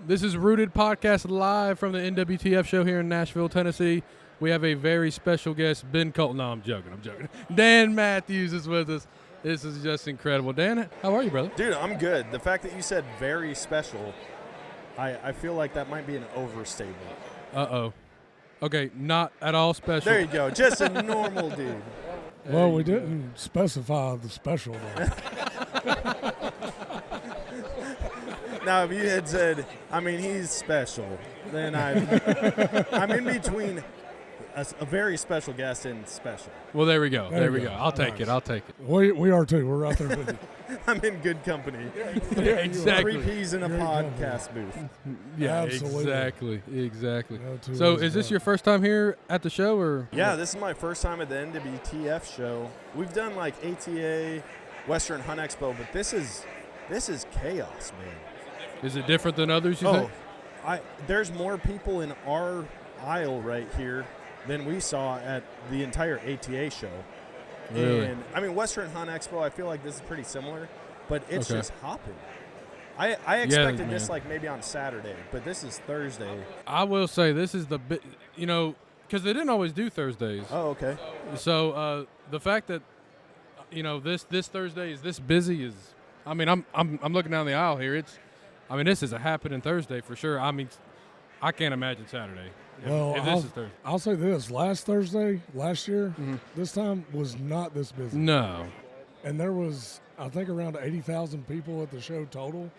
This is Rooted Podcast live from the NWTF show here in Nashville, Tennessee. We have a very special guest, Ben Colton. No, I'm joking. Dan Mathews is with us. This is just incredible. Dan, how are you, brother? Dude, I'm good. The fact that you said very special, I feel like that might be an overstatement. Uh-oh. Okay, not at all special. There you go. Just a normal dude. Well, we didn't specify the special, though. Now, if you had said, I mean, he's special, then I'm in between a very special guest and special. Well, there we go. There we you go. go. I'll take Nice. it. We are too. We're right there with you. I'm in good company. Exactly. 3 Ps in a You're in podcast booth. Yeah, Absolutely. exactly. No two So ways is this about your first time here at the show, or? Yeah, this is my first time at the NWTF show. We've done like ATA, Western Hunt Expo, but this is chaos, man. Is it different than others, you think? There's more people in our aisle right here than we saw at the entire ATA show. Really? And I mean, Western Hunt Expo, I feel like this is pretty similar, but it's Okay. just hopping. I expected this man. like maybe on Saturday, but this is Thursday. I will say this is because they didn't always do Thursdays. Oh, okay. So the fact that this Thursday is this busy is, I mean, I'm looking down the aisle here. This is a happening Thursday for sure. I mean, I can't imagine Saturday. Well, if this is Thursday. I'll say this. Last Thursday, last year, this time was not this busy. No. And there was, I think, around 80,000 people at the show total.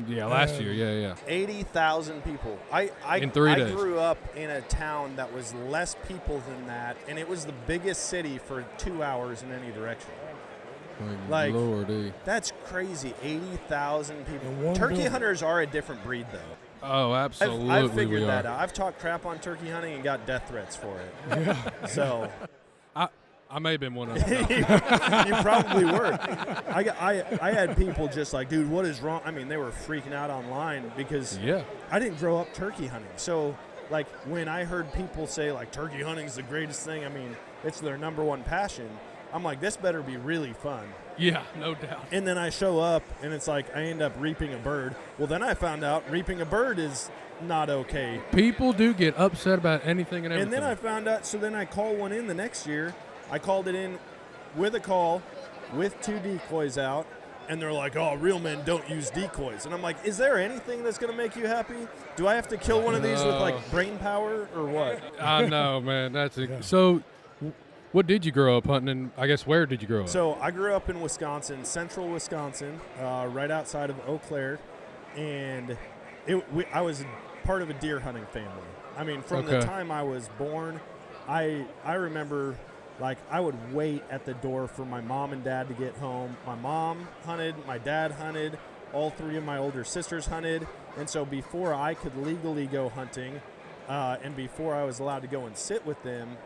Yeah, last year. Yeah. 80,000 people. In 3 days. I grew up in a town that was less people than that, and it was the biggest city for 2 hours in any direction. Like, Lordy. That's crazy. 80,000 people. And one Turkey building. hunters are a different breed, though. Oh, absolutely. I've figured we that are. out. I've talked crap on turkey hunting and got death threats for it. Yeah. So I may have been one of them. you probably were. I had people just like, dude, what is wrong? I mean, they were freaking out online because Yeah. I didn't grow up turkey hunting. So, like, when I heard people say, like, turkey hunting is the greatest thing, I mean, it's their number one passion. I'm like, this better be really fun. Yeah, no doubt. And then I show up, and it's like I end up reaping a bird. Well, then I found out reaping a bird is not okay. People do get upset about anything and everything. And then I found out, so then I call one in the next year. I called it in with a call, with 2 decoys out, and they're like, oh, real men don't use decoys. And I'm like, is there anything that's going to make you happy? Do I have to kill one of these with, like, brain power or what? I know, man. That's it. Yeah. So, what did you grow up hunting? And I guess where did you grow up? So I grew up in Wisconsin, central Wisconsin, right outside of Eau Claire, and I was part of a deer hunting family. I mean, from the Okay. time I was born, I remember, like, I would wait at the door for my mom and dad to get home. My mom hunted, my dad hunted, all 3 of my older sisters hunted, and so before I could legally go hunting, and before I was allowed to go and sit with them,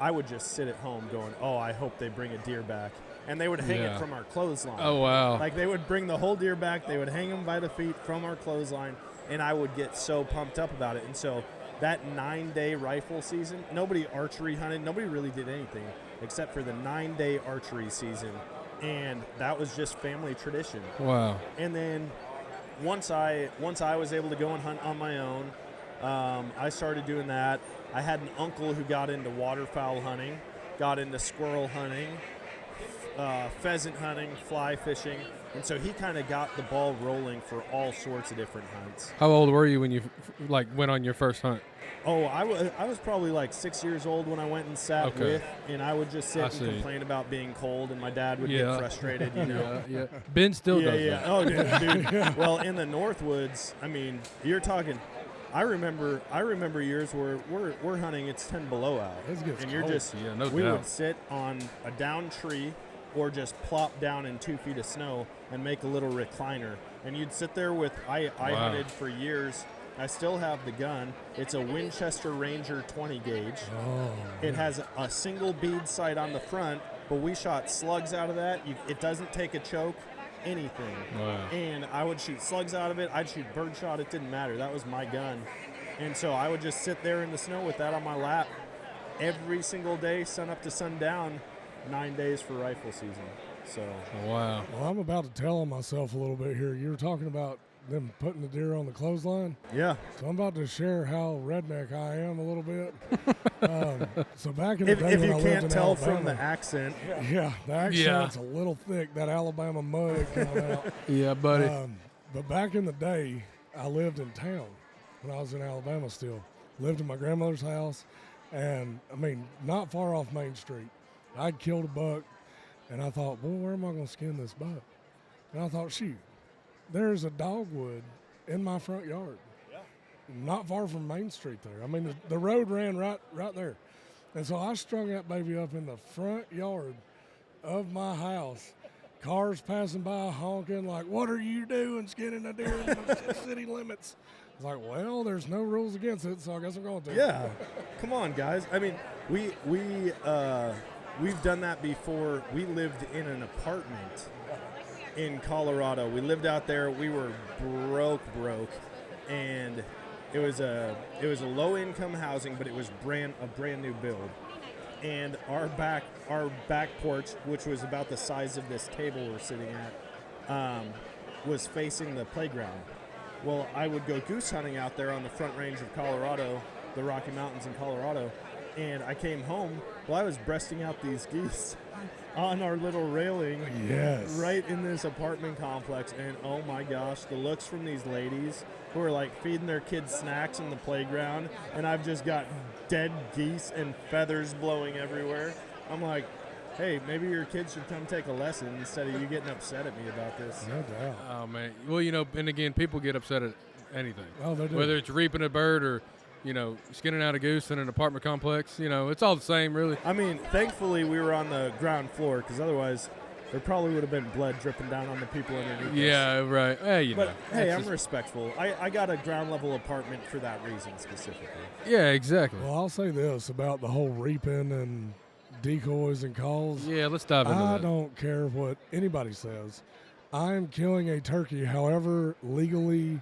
I would just sit at home going, oh, I hope they bring a deer back. And they would hang Yeah. it from our clothesline. Oh, wow. Like, they would bring the whole deer back. They would hang him by the feet from our clothesline, and I would get so pumped up about it. And so that 9-day rifle season, nobody archery hunted. Nobody really did anything except for the 9-day archery season. And that was just family tradition. Wow. And then once I was able to go and hunt on my own, I started doing that. I had an uncle who got into waterfowl hunting, got into squirrel hunting, pheasant hunting, fly fishing, and so he kind of got the ball rolling for all sorts of different hunts. How old were you when you went on your first hunt? Oh, I was probably like 6 years old when I went and sat Okay. with, and I would just sit I and see. complain about being cold, and my dad would Yeah. get frustrated, you know. Yeah. Ben still does Yeah. that. Oh, dude. Well, in the Northwoods, I mean, you're talking. I remember years where we're hunting. It's 10 below out, It gets and you're cold. just. Yeah, no we doubt. would sit on a down tree, or just plop down in 2 feet of snow and make a little recliner, and you'd sit there with. I Wow. hunted for years. I still have the gun. It's a Winchester Ranger 20 gauge. Oh, It has a single bead sight on the front, but we shot slugs out of that. It doesn't take a choke, anything. Wow. And I would shoot slugs out of it. I'd shoot birdshot. It didn't matter. That was my gun. And so I would just sit there in the snow with that on my lap every single day, sun up to sundown, 9 days for rifle season. So Wow. well, I'm about to tell on myself a little bit here. You were talking about them putting the deer on the clothesline. Yeah. So I'm about to share how redneck I am a little bit. So back in the day If when you I lived can't in tell Alabama, from the accent. yeah, the accent's a little thick. That Alabama mud coming out. Yeah, buddy. But back in the day, I lived in town when I was in Alabama still. Lived in my grandmother's house, and, I mean, not far off Main Street. I'd killed a buck, and I thought, well, where am I going to skin this buck? And I thought, shoot, there's a dogwood in my front yard. Yeah. Not far from Main Street there. I mean, the road ran right there. And so I strung that baby up in the front yard of my house. Cars passing by honking like, what are you doing skinning a deer in the city limits? It's like, well, there's no rules against it, so I guess I'm going to. Yeah. Come on, guys. I mean, we've done that before. We lived in an apartment in Colorado. We lived out there. We were broke, and it was a low-income housing, but it was a brand new build. And our back porch, which was about the size of this table we're sitting at, was facing the playground. Well, I would go goose hunting out there on the Front Range of Colorado, the Rocky Mountains in Colorado, and I came home. Well, I was breasting out these geese on our little railing right in this apartment complex, and oh my gosh, the looks from these ladies who are like feeding their kids snacks in the playground, and I've just got dead geese and feathers blowing everywhere. I'm like, hey, maybe your kids should come take a lesson instead of you getting upset at me about this. No doubt. Oh, man. Well, you know, and again, people get upset at anything. Oh, they do. Whether it's reaping a bird or, you know, skinning out a goose in an apartment complex, you know, it's all the same, really. I mean, thankfully we were on the ground floor, because otherwise there probably would have been blood dripping down on the people underneath Yeah, us. right. Hey, you But, know. hey, it's I'm just- respectful. I got a ground-level apartment for that reason specifically. Yeah, exactly. Well, I'll say this about the whole reaping and decoys and calls. Yeah, let's dive into I that. don't care what anybody says. I am killing a turkey however legally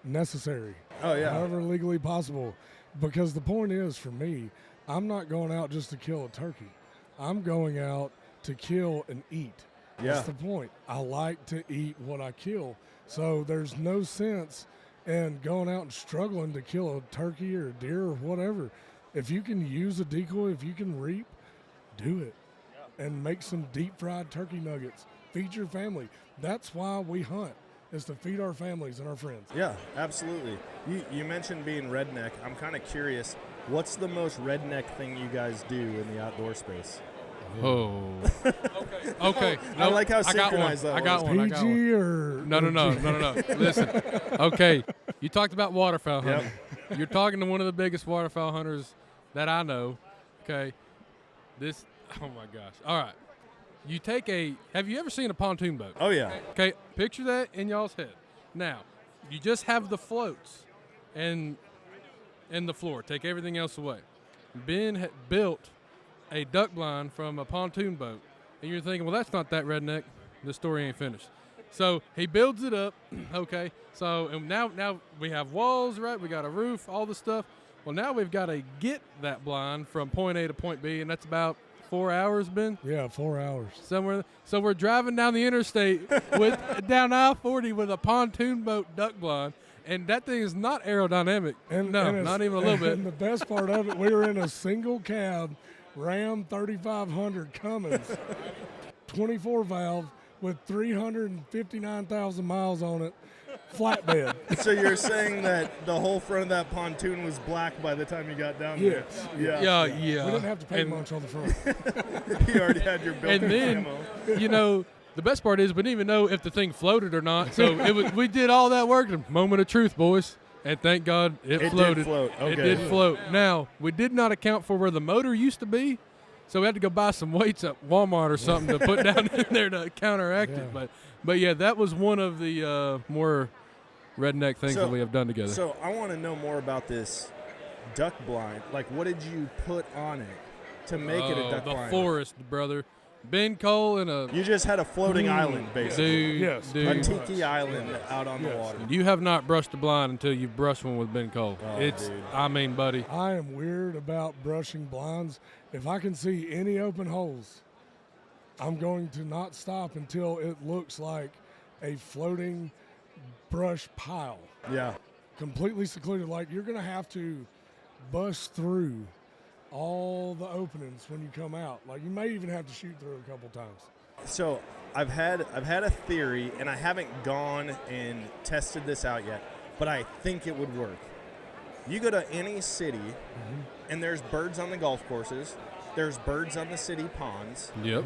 necessary. Oh, yeah. However legally possible. Because the point is, for me, I'm not going out just to kill a turkey. I'm going out to kill and eat. Yeah. That's the point. I like to eat what I kill. So there's no sense in going out and struggling to kill a turkey or a deer or whatever. If you can use a decoy, if you can reap, do it. And make some deep fried turkey nuggets. Feed your family. That's why we hunt, is to feed our families and our friends. Yeah, absolutely. You mentioned being redneck. I'm kind of curious, what's the most redneck thing you guys do in the outdoor space? Oh. Okay. I like how I got one. synchronized that I got was. one. I got one. PG or No. Listen. Okay. You talked about waterfowl hunting. You're talking to one of the biggest waterfowl hunters that I know. Okay. Oh my gosh. All right. You take have you ever seen a pontoon boat? Oh, yeah. Okay. Picture that in y'all's head. Now, you just have the floats and the floor. Take everything else away. Ben had built a duck blind from a pontoon boat. And you're thinking, well, that's not that redneck. The story ain't finished. So he builds it up, okay. So and now we have walls, right? We got a roof, all the stuff. Well, now we've got to get that blind from point A to point B, and that's about 4 hours, Ben? Yeah, 4 hours. Somewhere. So we're driving down the interstate down I-40 with a pontoon boat duck blind, and that thing is not aerodynamic. And not even a little bit. And the best part of it, we were in a single cab Ram 3500 Cummins, 24 valve with 359,000 miles on it, flatbed. So you're saying that the whole front of that pontoon was black by the time you got down there? Yes. Yeah. We didn't have to pay much on the front. You already had your built-in And then, ammo. you know, the best part is we didn't even know if the thing floated or not. So we did all that work. Moment of truth, boys. And thank God it floated. Did float. Okay. It did float. Now, we did not account for where the motor used to be. So we had to go buy some weights at Walmart or something to put down in there to counteract it. But yeah, that was one of the more redneck things that we have done together. So I want to know more about this duck blind. Like, what did you put on it to make it a duck the blind? forest, brother. Ben Cole and a You just had a floating island, basically. dude. A tiki island out on the water. You have not brushed a blind until you've brushed one with Ben Cole. Oh, Dude. I mean, buddy. I am weird about brushing blinds. If I can see any open holes, I'm going to not stop until it looks like a floating brush pile, Yeah. completely secluded. Like, you're going to have to bust through all the openings when you come out. Like, you may even have to shoot through a couple times. So I've had a theory, and I haven't gone and tested this out yet, but I think it would work. You go to any city, and there's birds on the golf courses. There's birds on the city ponds. Yep.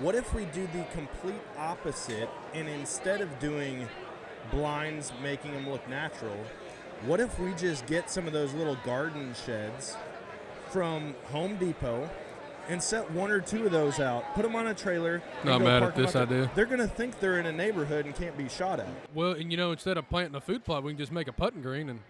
What if we do the complete opposite, and instead of doing blinds making them look natural, what if we just get some of those little garden sheds from Home Depot and set one or two of those out, put them on a trailer. Not mad at this idea. They're going to think they're in a neighborhood and can't be shot at. Well, and instead of planting a food plot, we can just make a putting green and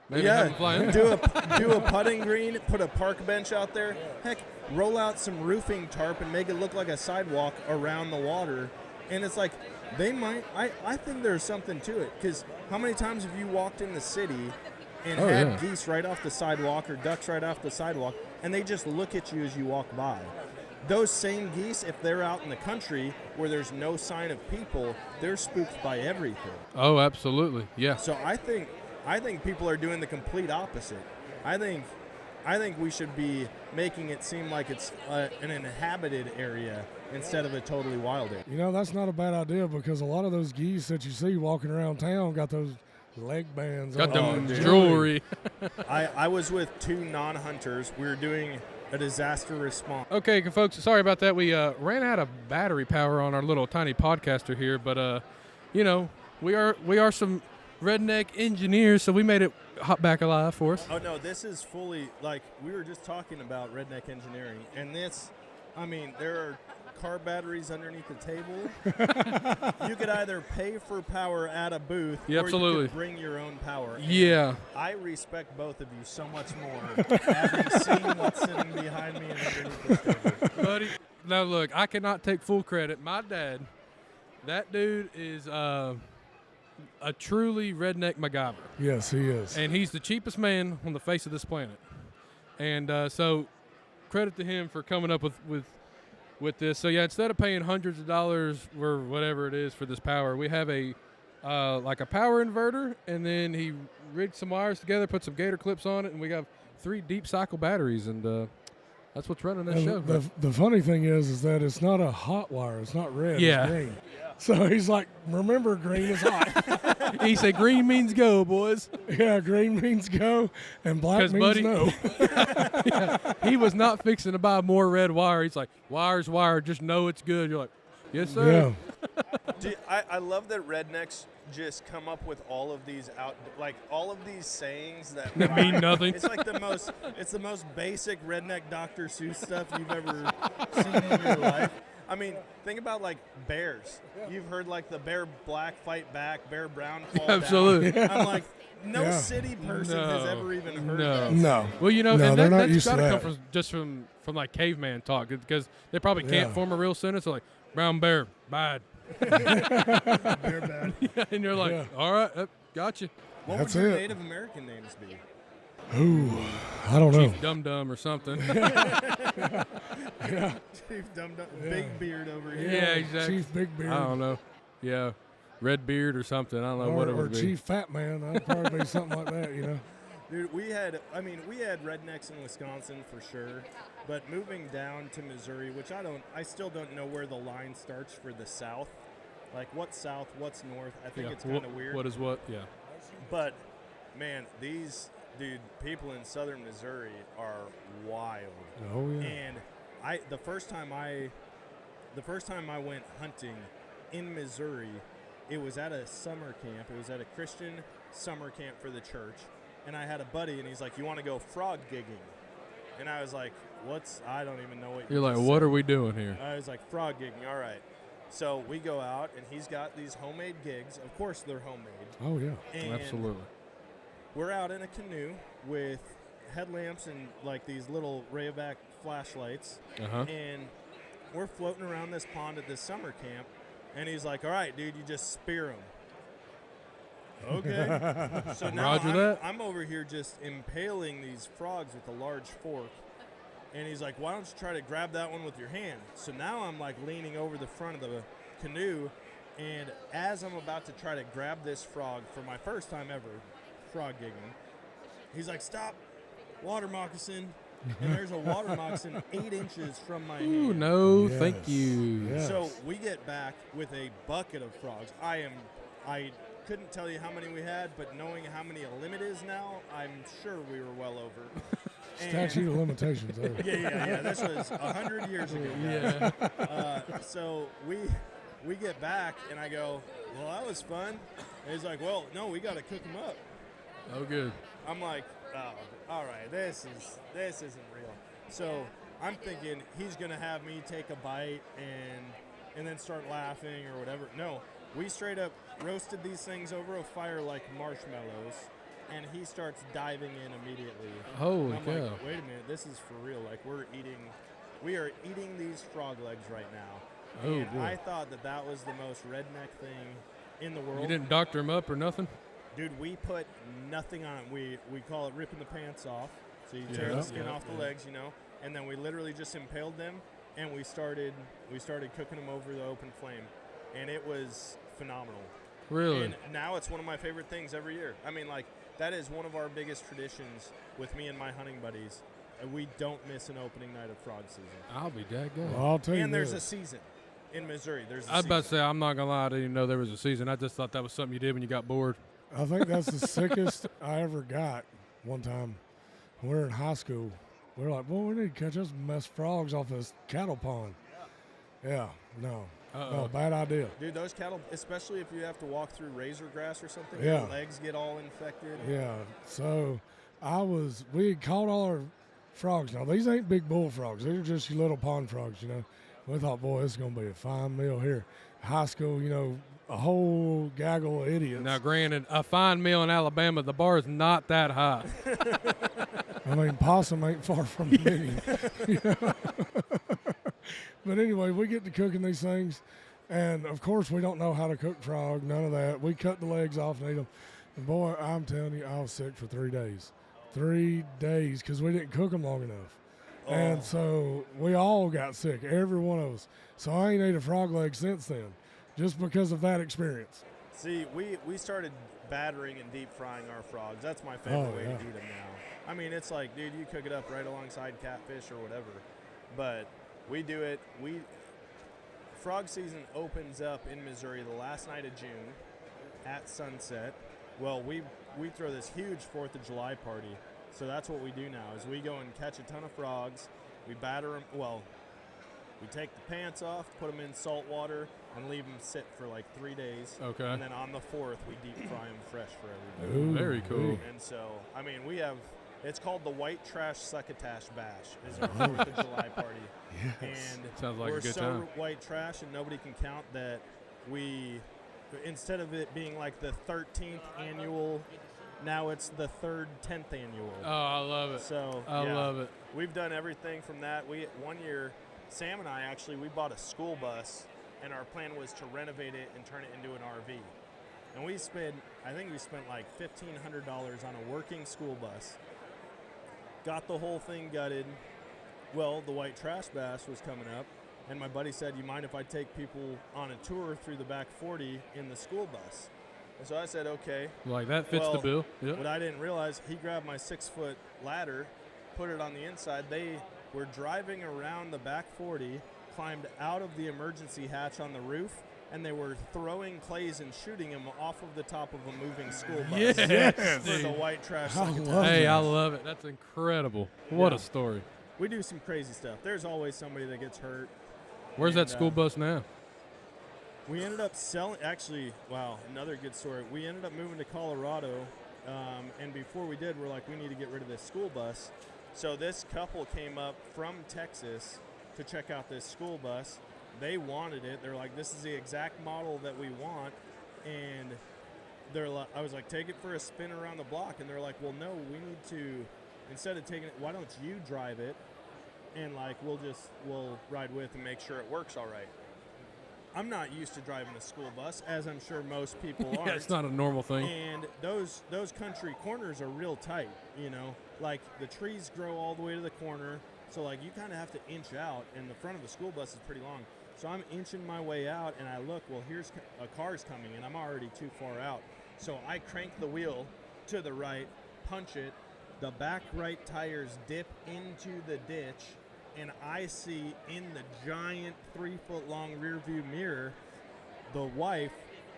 maybe have them fly in. do a putting green, put a park bench out there. Heck, roll out some roofing tarp and make it look like a sidewalk around the water. And it's like, they might, I think there's something to it, because how many times have you walked in the city and had geese right off the sidewalk or ducks right off the sidewalk, and they just look at you as you walk by? Those same geese, if they're out in the country where there's no sign of people, they're spooked by everything. Oh, absolutely, yeah. So I think people are doing the complete opposite. I think we should be making it seem like it's an inhabited area instead of a totally wild area. That's not a bad idea, because a lot of those geese that you see walking around town got those leg bands Got on. them jewelry. I was with two non-hunters. We were doing a disaster response. Okay, folks, sorry about that. We ran out of battery power on our little tiny podcaster here, but we are some redneck engineers, so we made it hop back alive for us. Oh no, this is fully, like, we were just talking about redneck engineering, and there are car batteries underneath the table. You could either pay for power at a booth, or absolutely. you could bring your own power. Yeah. I respect both of you so much more, having seen what's sitting behind me and underneath this table. Buddy, now look, I cannot take full credit. My dad, that dude is a truly redneck MacGyver. Yes, he is. And he's the cheapest man on the face of this planet. And so credit to him for coming up with this. So, yeah, instead of paying hundreds of dollars or whatever it is for this power, we have a power inverter, and then he rigged some wires together, put some gator clips on it, and we got 3 deep cycle batteries, and that's what's running this show. The funny thing is that it's not a hot wire. It's not red. Yeah. It's green. So he's like, remember, green is hot. He said, green means go, boys. Yeah, green means go, and black means buddy, no. Yeah, he was not fixing to buy more red wire. He's like, wire's wire. Just know it's good. You're like, yes, sir. Yeah. I love that rednecks just come up with all of these all of these sayings that mean nothing. It's like the most basic redneck Dr. Seuss stuff you've ever seen in your life. I mean, think about, like, bears. You've heard, like, the bear black fight back, bear brown fall Absolutely. down. I'm like, no city person has ever even heard that. No. Well, No, and they're not that's used to got to that. come from like caveman talk, because they probably can't form a real sentence. They're like, brown bear, bad. Bear bad. Yeah, and you're like, all right, gotcha. What That's would your it. Native American names be? Ooh, I don't know. Chief Dum Dum or something. Yeah. Chief Dum Dum, Big Beard over here. Yeah, exactly. Chief Big Beard. I don't know. Yeah, Red Beard or something. I don't know what it Or would be. Chief Fat Man. That'd probably be something like that, Dude, we had rednecks in Wisconsin for sure, but moving down to Missouri, which I still don't know where the line starts for the South. Like, what's South, what's North? I think it's kind of weird. What is what? Yeah. But, man, people in southern Missouri are wild. Oh, yeah. And the first time I went hunting in Missouri, it was at a summer camp. It was at a Christian summer camp for the church. And I had a buddy, and he's like, "You want to go frog gigging?" And I was like, I don't even know what You're like, what are we doing here? I was like, frog gigging, all right. So we go out, and he's got these homemade gigs. Of course, they're homemade. Oh, yeah. And Absolutely. we're out in a canoe with headlamps and, like, these little Rayovac flashlights. Uh-huh. And we're floating around this pond at this summer camp. And he's like, all right, dude, you just spear them. Okay. So now I'm over here just impaling these frogs with a large fork. And he's like, why don't you try to grab that one with your hand? So now I'm, like, leaning over the front of the canoe, And as I'm about to try to grab this frog for my first time ever frog gigging, he's like, stop, water moccasin. And there's a water moccasin 8 inches from my Ooh, hand. no, Yes. thank you. Yes. So we get back with a bucket of frogs. I couldn't tell you how many we had, but knowing how many a limit is now, I'm sure we were well over. Statute of limitations. There. Yeah. This was 100 years ago. Guys. Yeah. So we get back, and I go, well, that was fun. And he's like, well, no, we got to cook them up. Oh, good. I'm like, oh, all right, this isn't real. So I'm thinking he's gonna have me take a bite and then start laughing or whatever. No, we straight up roasted these things over a fire like marshmallows, and he starts diving in immediately. Holy I'm cow. like, wait a minute, this is for real. Like we are eating these frog legs right now. Oh, And boy. I thought that was the most redneck thing in the world. You didn't doctor him up or nothing? Dude, we put nothing on it. We call it ripping the pants off. So you tear the skin off the legs, and then we literally just impaled them, and we started cooking them over the open flame, and it was phenomenal. Really? And now it's one of my favorite things every year. I mean, like, that is one of our biggest traditions with me and my hunting buddies. We don't miss an opening night of frog season. I'll be daggone. Well, I'll tell you And there's a this. season in Missouri. There's a I was about to season. say, I'm not going to lie, I didn't even know there was a season. I just thought that was something you did when you got bored. I think that's the sickest I ever got one time. We were in high school. We were like, well, we need to catch us some mess frogs off this cattle pond. Yeah, no, bad idea. Dude, those cattle, especially if you have to walk through razor grass or something, Yeah. your legs get all infected. Yeah, so we had caught all our frogs. Now, these ain't big bullfrogs. These are just your little pond frogs, We thought, boy, this is going to be a fine meal here. High school, a whole gaggle of idiots. Now, granted, a fine meal in Alabama, the bar is not that high. I mean, possum ain't far from me. But anyway, we get to cooking these things, and of course, we don't know how to cook frog, none of that. We cut the legs off and eat them. And boy, I'm telling you, I was sick for 3 days. 3 days, because we didn't cook them long enough. And so we all got sick, every one of us. So I ain't ate a frog leg since then, just because of that experience. See, we started battering and deep frying our frogs. That's my favorite way to eat them now. I mean, it's like, dude, you cook it up right alongside catfish or whatever. But we do it. Frog season opens up in Missouri the last night of June at sunset. Well, we throw this huge 4th of July party. So that's what we do now is we go and catch a ton of frogs. We batter them. Well, we take the pants off, put them in salt water, and leave them sit for like 3 days. Okay. And then on the 4th, we deep fry them fresh for everybody. Ooh, Very cool. And so, I mean, it's called the White Trash Succotash Bash is our 4th of July party. Yes. And Sounds like a we're good so time. white trash and nobody can count that instead of it being like the 13th annual, now it's the 10th annual. Oh, I love it. So I yeah, love it. We've done everything from that. One year, Sam and I we bought a school bus, and our plan was to renovate it and turn it into an RV. And I think we spent like $1,500 on a working school bus. Got the whole thing gutted. Well, the White Trash Bash was coming up, and my buddy said, you mind if I take people on a tour through the back 40 in the school bus? And so I said, okay. Like, that fits the bill. Yep. What I didn't realize, he grabbed my 6-foot ladder, put it on the inside. They were driving around the back 40, climbed out of the emergency hatch on the roof, and they were throwing clays and shooting them off of the top of a moving school bus. Yes, For the dude. White Trash I Succotash. love Hey, that. I love it. That's incredible. What Yeah. a story. We do some crazy stuff. There's always somebody that gets hurt. Where's that And, school bus now? We ended up selling, another good story. We ended up moving to Colorado, and before we did, we're like, we need to get rid of this school bus. So this couple came up from Texas to check out this school bus. They wanted it. They're like, this is the exact model that we want. And I was like, take it for a spin around the block. And they're like, well, no, we need to, instead of taking it, why don't you drive it? And like, we'll ride with and make sure it works all right. I'm not used to driving a school bus, as I'm sure most people aren't. Yeah, it's not a normal thing. And those country corners are real tight, Like, the trees grow all the way to the corner, so, like, you kind of have to inch out, and the front of the school bus is pretty long. So I'm inching my way out, and I look, well, here's a car's coming, and I'm already too far out. So I crank the wheel to the right, punch it, the back right tires dip into the ditch, and I see in the giant 3-foot-long rear view mirror the wife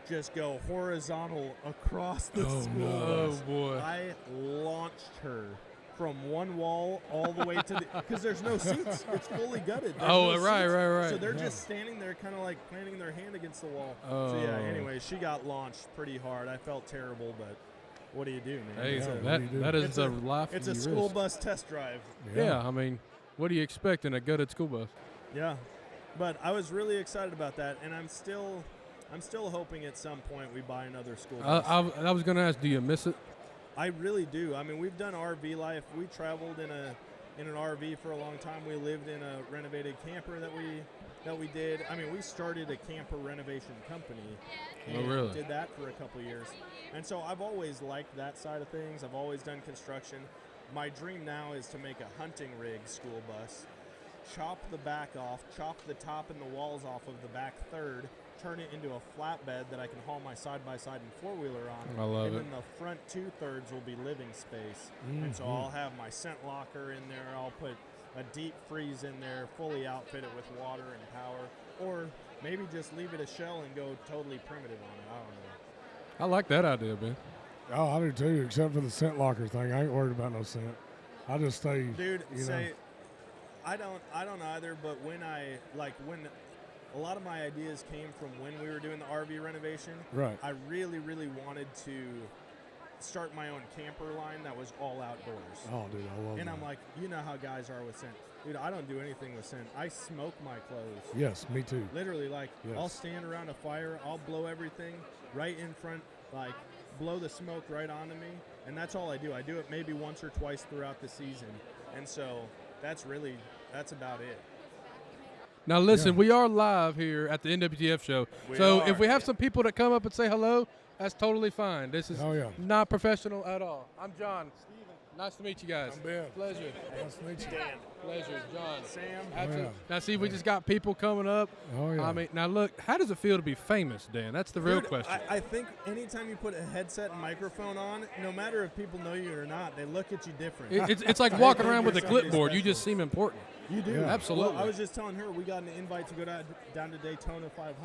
just go horizontal across the school bus. Oh, boy. I launched her from one wall all the way to the, because there's no seats. It's fully gutted. There's no right. So they're just standing there kind of like planting their hand against the wall. Oh. So yeah, anyway, she got launched pretty hard. I felt terrible, but what do you do, man? Hey, It's that is a life. It's a you school risk. bus test drive. Yeah, I mean, what do you expect in a gutted school bus? Yeah, but I was really excited about that, and I'm still hoping at some point we buy another school bus. I was going to ask, do you miss it? I really do. I mean, we've done RV life. We traveled in an RV for a long time. We lived in a renovated camper that we did. I mean, we started a camper renovation company and really? did that for a couple of years. And so I've always liked that side of things. I've always done construction. My dream now is to make a hunting rig school bus, chop the back off, chop the top and the walls off of the back third, turn it into a flatbed that I can haul my side-by-side and four-wheeler on. I love and it. then the front 2/3 will be living space. And so I'll have my scent locker in there. I'll put a deep freeze in there, fully outfit it with water and power. Or maybe just leave it a shell and go totally primitive on it. I don't know. I like that idea, man. Oh, I do too, except for the scent locker thing. I ain't worried about no scent. I just stay, Dude, you know. I don't either, but when a lot of my ideas came from when we were doing the RV renovation. Right. I really, really wanted to start my own camper line that was all outdoors. Oh, dude, I love And that. I'm like, you know how guys are with scent. Dude, I don't do anything with scent. I smoke my clothes. Yes, me too. Literally, like, Yes. I'll stand around a fire, I'll blow everything right in front, like, blow the smoke right onto me, and that's all I do. I do it maybe once or twice throughout the season, and so that's about it. Now, listen, Yeah. we are live here at the NWTF show. We so are. if we have some people that come up and say hello, that's totally fine. This is Oh, yeah. not professional at all. I'm John. Nice to meet you guys. I'm Ben. Pleasure. Nice to meet you. Dan, Pleasure, John. Sam, Absolutely. yeah. Now, see, we just got people coming up. Oh, yeah. I mean, now look, how does it feel to be famous, Dan? That's the real Dude, question. I think anytime you put a headset and microphone on, no matter if people know you or not, they look at you different. It's like walking think around with a you're somebody clipboard. You special. just seem important. You do. Yeah. Absolutely. Well, I was just telling her we got an invite to go down to Daytona 500.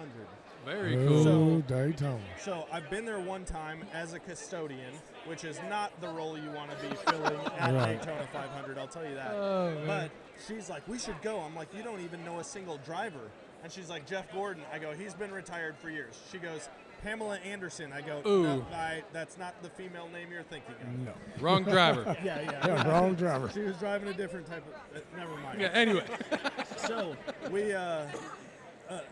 Very Oh, cool. So- Daytona. So I've been there one time as a custodian, which is not the role you want to be filling at Right. Daytona 500, I'll tell you that. Oh, man. But she's like, we should go. I'm like, you don't even know a single driver. And she's like, Jeff Gordon. I go, he's been retired for years. She goes, Pamela Anderson. I go, Ooh. no, that's not the female name you're thinking of. No. Wrong driver. Yeah. Yeah, wrong driver. She was driving a different type of, never mind. Yeah, anyway. So we,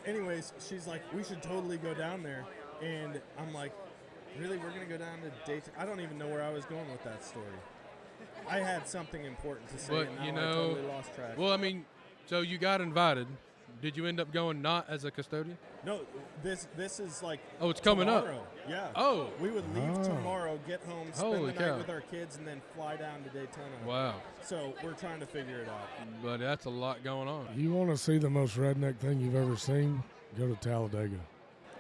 anyways, she's like, we should totally go down there. And I'm like, really? We're going to go down to Daytona? I don't even know where I was going with that story. I had something important to say, But, and now you I know, totally lost track. Well, I mean, so you got invited. Did you end up going not as a custodian? No, this is like Oh, it's coming up. tomorrow. Yeah. Oh. We would leave Oh. tomorrow, get home, spend Holy the night cow. with our kids, and then fly down to Daytona. Wow. So we're trying to figure it out. But that's a lot going on. You want to see the most redneck thing you've ever seen? Go to Talladega.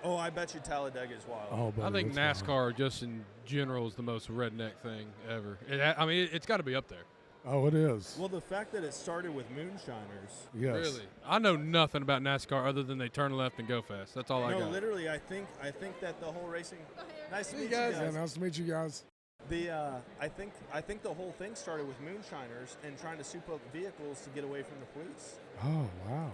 Oh, I bet you Talladega is wild. Oh, I buddy, think it's wild. NASCAR just in general is the most redneck thing ever. I mean, it's got to be up there. Oh, it is. Well, the fact that it started with moonshiners. Yes. Really. I know nothing about NASCAR other than they turn left and go fast. That's all I No, got. literally, I think that the whole racing. Nice to meet you guys. guys. Yeah, nice to meet you guys. I think the whole thing started with moonshiners and trying to soup up vehicles to get away from the police. Oh, wow.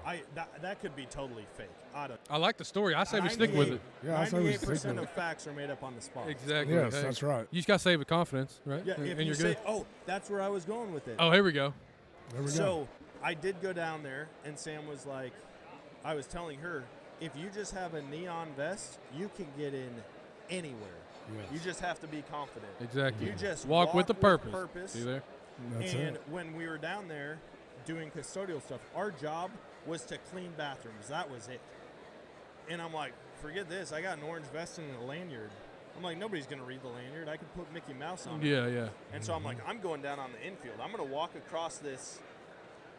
That could be totally fake. I don't. I like the story. I say we stick with it. Yeah, I say we stick with 98% it. of facts are made up on the spot. Exactly. Yes, Hey, that's right. You just got to say it with confidence, right? Yeah, and if you're you good. say, oh, that's where I was going with it. Oh, here we go. There we go. So I did go down there, and Sam was like, I was telling her, if you just have a neon vest, you can get in anywhere. Yes. You just have to be confident. Exactly. You just walk with the purpose. See there? That's And it. when we were down there doing custodial stuff, our job was to clean bathrooms. That was it. And I'm like, forget this. I got an orange vest and a lanyard. I'm like, nobody's going to read the lanyard. I could put Mickey Mouse on it. Yeah, yeah. And so I'm like, I'm going down on the infield. I'm going to walk across this,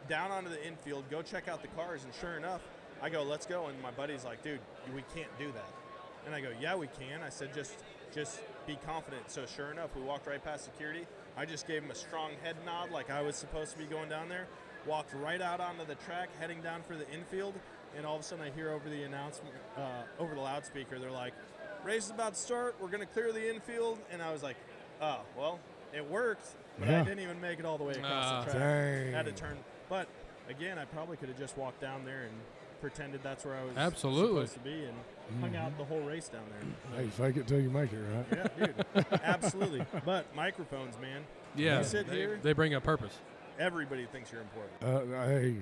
down onto the infield, go check out the cars. And sure enough, I go, let's go. And my buddy's like, dude, we can't do that. And I go, yeah, we can. I said, just be confident. So sure enough, we walked right past security. I just gave him a strong head nod like I was supposed to be going down there. Walked right out onto the track, heading down for the infield. And all of a sudden I hear over the announcement, over the loudspeaker, they're like, race is about to start. We're going to clear the infield. And I was like, oh, well, it worked. But I didn't even make it all the way across the track. Dang. I had to turn. But again, I probably could have just walked down there and pretended that's where I was Absolutely. supposed to be and hung out the whole race down there. Hey, fake it till you make it, right? Yeah, dude. Absolutely. But microphones, man. Yeah, You sit here, they bring a purpose. everybody thinks you're important. Hey,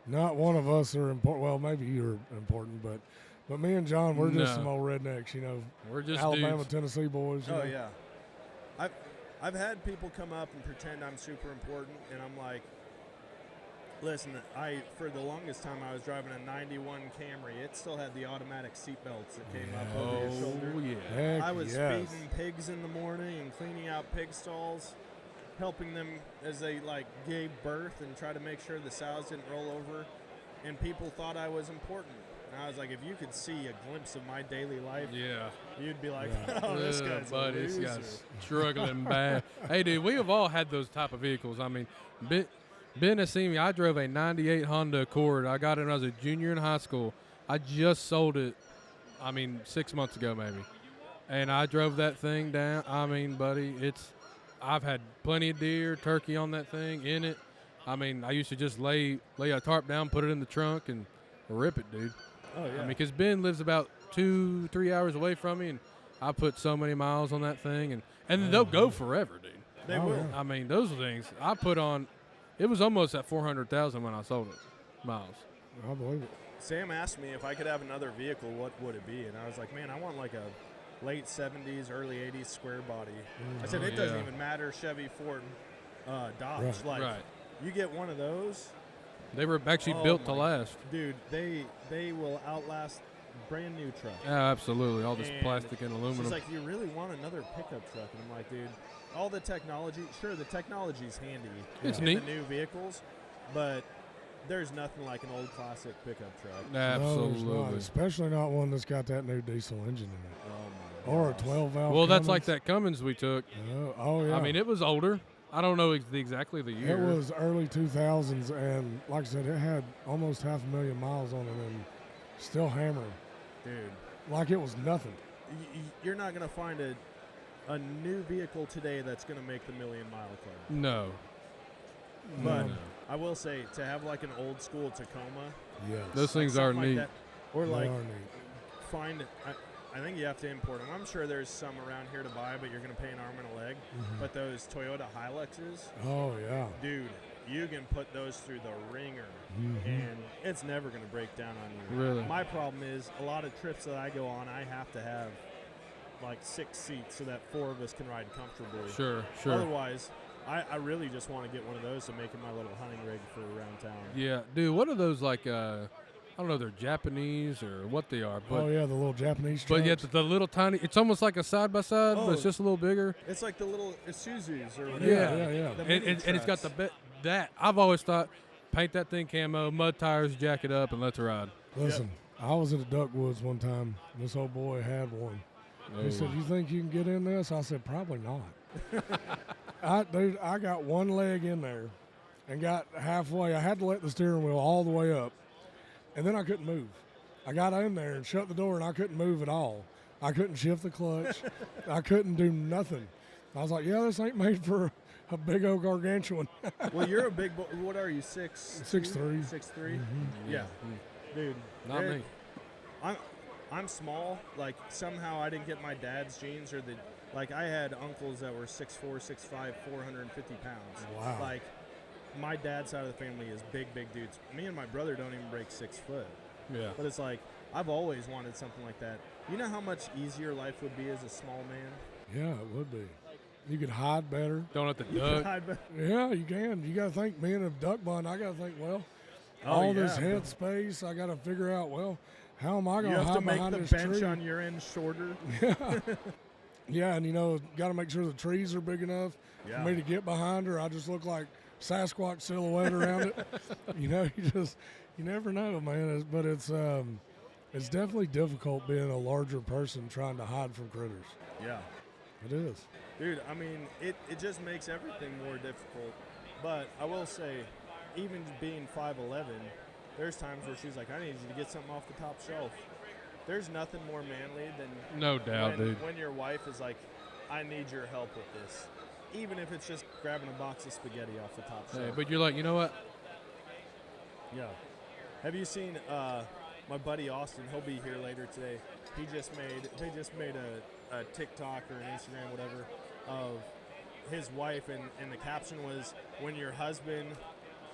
not one of us are important. Well, maybe you're important, but me and John, we're just No. some old rednecks, you know. We're just Alabama, dudes. Tennessee boys. you Oh know. yeah. I've had people come up and pretend I'm super important, and I'm like, listen, for the longest time I was driving a 91 Camry. It still had the automatic seat belts that came up over your shoulder. Oh, yeah. Heck I was yes. feeding pigs in the morning and cleaning out pig stalls, helping them as they like gave birth and try to make sure the sows didn't roll over. And people thought I was important. And I was like, if you could see a glimpse of my daily life, Yeah. you'd be like, oh, this guy's a buddy, this loser. guy's struggling bad. Hey, dude, we have all had those type of vehicles. I mean, Ben has seen me. I drove a 98 Honda Accord. I got it when I was a junior in high school. I just sold it, 6 months ago maybe. And I drove that thing down. I mean, buddy, I've had plenty of deer, turkey on that thing, in it. I mean, I used to just lay a tarp down, put it in the trunk, and rip it, dude. Oh, yeah. I mean, because Ben lives about 2-3 hours away from me, and I put so many miles on that thing, and they'll go forever, dude. They Oh, will. yeah. I mean, those things I put on, it was almost at 400,000 when I sold it, miles. I believe it. Sam asked me if I could have another vehicle, what would it be? And I was like, man, I want like a late 70s, early 80s square body. I said, Oh, it doesn't yeah. even matter, Chevy, Ford, Dodge. Right. Like, Right. you get one of those, They were actually Oh, built to my- last. dude, they will outlast brand new truck. Yeah, absolutely. All this And plastic and aluminum. She's like, you really want another pickup truck? And I'm like, dude, all the technology, sure, the technology's handy It's in neat. the new vehicles, but there's nothing like an old classic pickup truck. No, there's Absolutely. not, especially not one that's got that new diesel engine in it. Oh, my Or a gosh. 12 valve. Well, that's like Cummins. that Cummins we took. Oh, yeah. I mean, it was older. I don't know exactly the year. It was early 2000s, and like I said, it had almost 500,000 miles on it and still hammering. Dude. Like it was nothing. You're not going to find a new vehicle today that's going to make the million-mile club. No. But No. I will say, to have like an old school Tacoma, Yes. Those things are something like neat. that, or They like are neat. find. I think you have to import them. I'm sure there's some around here to buy, but you're going to pay an arm and a leg. Mhm. But those Toyota Hiluxes, Oh, yeah. dude, you can put those through the ringer, Mhm. and it's never going to break down on you. Really? My problem is a lot of trips that I go on, I have to have like 6 seats so that 4 of us can ride comfortably. Sure, sure. Otherwise, I really just want to get one of those to make it my little hunting rig for around town. Yeah, dude, what are those like, I don't know, they're Japanese or what they are, but Oh, yeah, the little Japanese but yet trucks. the little tiny, it's almost like a side-by-side, but Oh. it's just a little bigger. It's like the little Isuzus or whatever. Yeah. yeah. The And, mini and it's got the trucks. that. I've always thought, paint that thing camo, mud tires, jack it up, and let's ride. Listen, I was at the Duck Woods one time. This old boy had one. He said, "You think you can get in this?" I said, "Probably not." I got one leg in there and got halfway. I had to let the steering wheel all the way up, and then I couldn't move. I got in there and shut the door, and I couldn't move at all. I couldn't shift the clutch. I couldn't do nothing. I was like, "Yeah, this ain't made for a big old gargantuan." Well, you're a big boy. What are you, 6'3". 6'3"? Yeah. Dude. Not they're- me. I'm small. Like, somehow I didn't get my dad's genes or the... Like, I had uncles that were 6'4", 6'5", 450 pounds. Wow. Like, my dad's side of the family is big dudes. Me and my brother don't even break 6 foot. Yeah. But it's like, I've always wanted something like that. You know how much easier life would be as a small man? Yeah, it would be. You could hide better. Don't have to You duck. could hide be- Yeah, you can. You got to think, being a duck blind, I got to think, well, Oh, all this yeah, head but- space, I got to figure out, well, how am I You going have to hide make behind the this bench tree? on your end shorter. Yeah, and got to make sure the trees are big enough Yeah. for me to get behind her. I just look like Sasquatch silhouette around it. You You never know, man. But it's definitely difficult being a larger person trying to hide from critters. Yeah. It is. Dude, I mean, it just makes everything more difficult. But I will say, even being 5'11", there's times where she's like, I need you to get something off the top shelf. There's nothing more manly than No doubt, dude. when your wife is like, I need your help with this. Even if it's just grabbing a box of spaghetti off the top shelf. Hey, but you're like, you know what? Yeah. Have you seen my buddy Austin? He'll be here later today. They just made a TikTok or an Instagram, whatever, of his wife, and the caption was, when your husband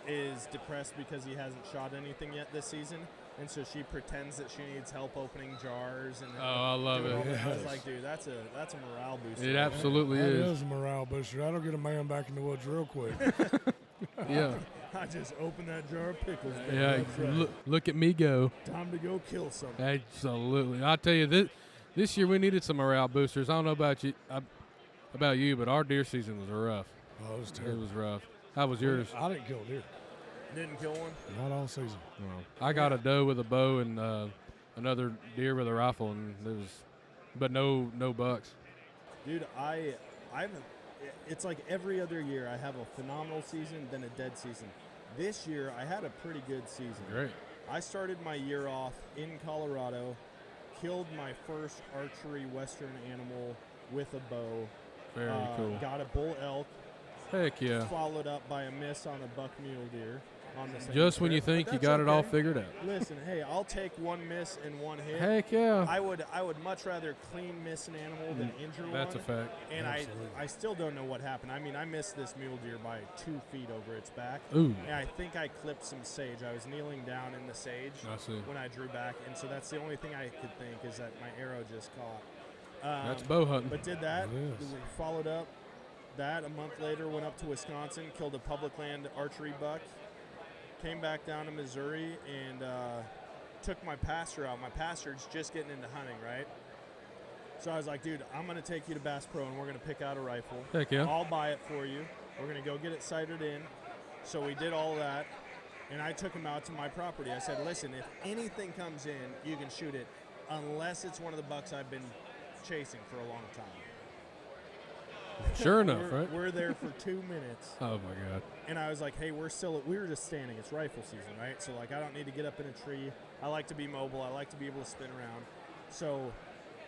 is depressed because he hasn't shot anything yet this season, and so she pretends that she needs help opening jars. And I love it. I was like, dude, that's a morale booster. It absolutely That is. is a morale booster. That'll get a man back in the woods real quick. Yeah. I just opened that jar of pickles. Man. Yeah. That's right. Look at me go. Time to go kill something. Absolutely. I tell you, this year we needed some morale boosters. I don't know about you, but our deer season was rough. Oh, it was It terrible. was rough. How was yours? I didn't kill deer. Didn't kill one? Not all season. I got a doe with a bow and another deer with a rifle, and but no bucks. Dude, it's like every other year I have a phenomenal season, then a dead season. This year I had a pretty good season. Great. I started my year off in Colorado, killed my first archery western animal with a bow. Very cool. Got a bull elk, Heck yeah. followed up by a miss on a buck mule deer on the same Just when trip. you think But you that's got it all okay. figured out. Listen, hey, I'll take one miss and one hit. Heck yeah. I would much rather clean miss an animal than injure one. That's a fact. And Absolutely. I still don't know what happened. I mean, I missed this mule deer by 2 feet over its back. Ooh. And I think I clipped some sage. I was kneeling down in the sage I see. when I drew back, and so that's the only thing I could think is that my arrow just caught. That's bow hunting. But did that. It is. We followed up that a month later, went up to Wisconsin, killed a public land archery buck, came back down to Missouri, and took my pastor out. My pastor's just getting into hunting, right? So I was like, dude, I'm going to take you to Bass Pro, and we're going to pick out a rifle. Heck yeah. I'll buy it for you. We're going to go get it sighted in. So we did all that, and I took him out to my property. I said, listen, if anything comes in, you can shoot it, unless it's one of the bucks I've been chasing for a long time. Sure enough, right? We're there for 2 minutes. Oh my God. And I was like, hey, we were just standing. It's rifle season, right? So, like, I don't need to get up in a tree. I like to be mobile. I like to be able to spin around. So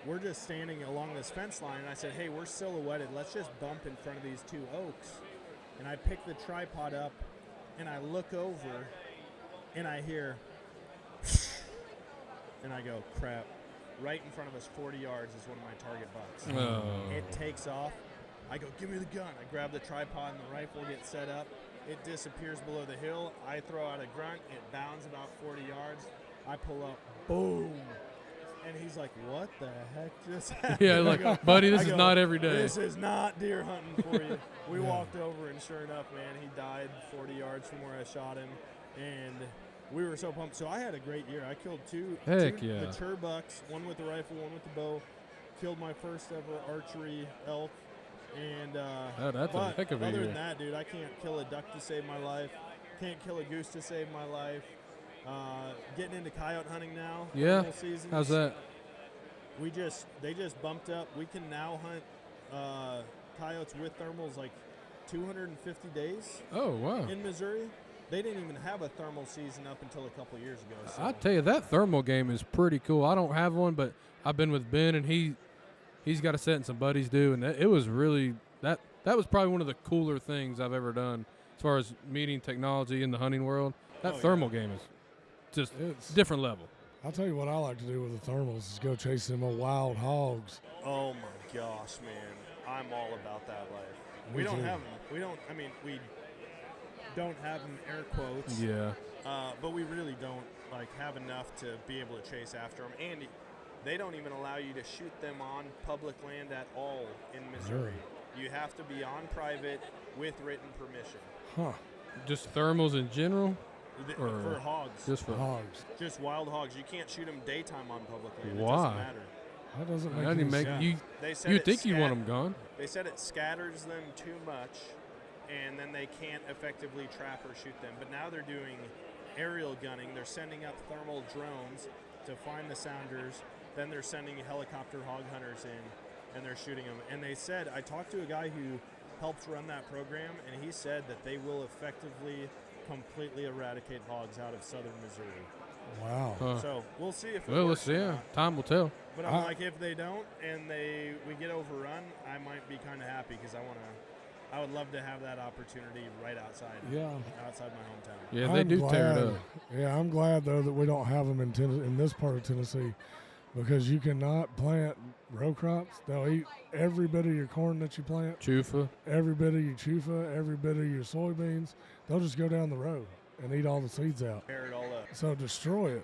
we're just standing along this fence line. And I said, hey, we're silhouetted. Let's just bump in front of these 2 oaks. And I pick the tripod up, and I look over, and I hear, and I go, crap. Right in front of us, 40 yards, is one of my target bucks. Oh. It takes off. I go, give me the gun. I grab the tripod and the rifle, get set up. It disappears below the hill. I throw out a grunt. It bounds about 40 yards. I pull up, boom. And he's like, what the heck just happened? Yeah, I like, go- buddy, this I is go, not every day. This is not deer hunting for you. We walked over, and sure enough, man, he died 40 yards from where I shot him. And we were so pumped. So I had a great year. I killed two Heck yeah. mature bucks, one with the rifle, one with the bow. Killed my first ever archery elk. And that's a but heck of a other year. than that, dude, I can't kill a duck to save my life. Can't kill a goose to save my life. Getting into coyote hunting now. Yeah. Thermal seasons. How's that? They just bumped up. We can now hunt coyotes with thermals like 250 days Oh, wow. in Missouri. They didn't even have a thermal season up until a couple years ago. So. I tell you, that thermal game is pretty cool. I don't have one, but I've been with Ben, and he's got a set and some buddies do, and it was really that was probably one of the cooler things I've ever done as far as meeting technology in the hunting world. That Oh, yeah. thermal game is just It's different level. I'll tell you what I like to do with the thermals is go chase them wild hogs. Oh my gosh, man! I'm all about that life. Me We don't too. have them. We don't have them, air quotes. Yeah. But we really don't have enough to be able to chase after them. And they don't even allow you to shoot them on public land at all in Missouri. You have to be on private with written permission. Huh. Just thermals in general? Or For hogs. Just for Hogs. Just wild hogs. You can't shoot them daytime on public land. Why? It doesn't matter. That doesn't make I any didn't make sense. Yeah. They said you it think you want them gone? They said it scatters them too much, and then they can't effectively trap or shoot them. But now they're doing aerial gunning. They're sending up thermal drones to find the sounders. Then they're sending helicopter hog hunters in, and they're shooting them. And they said, I talked to a guy who helps run that program, and he said that they will effectively completely eradicate hogs out of southern Missouri. Wow. So we'll see if it Well, works let's see. or not. Time will tell. But I'm like, if they don't and we get overrun, I might be kind of happy because I would love to have that opportunity right outside my hometown. Yeah, they do tear it up. Yeah, I'm glad though that we don't have them in this part of Tennessee, because you cannot plant row crops. They'll eat every bit of your corn that you plant, Chufa. every bit of your chufa, every bit of your soybeans. They'll just go down the road and eat all the seeds out. Tear it all up. So destroy it,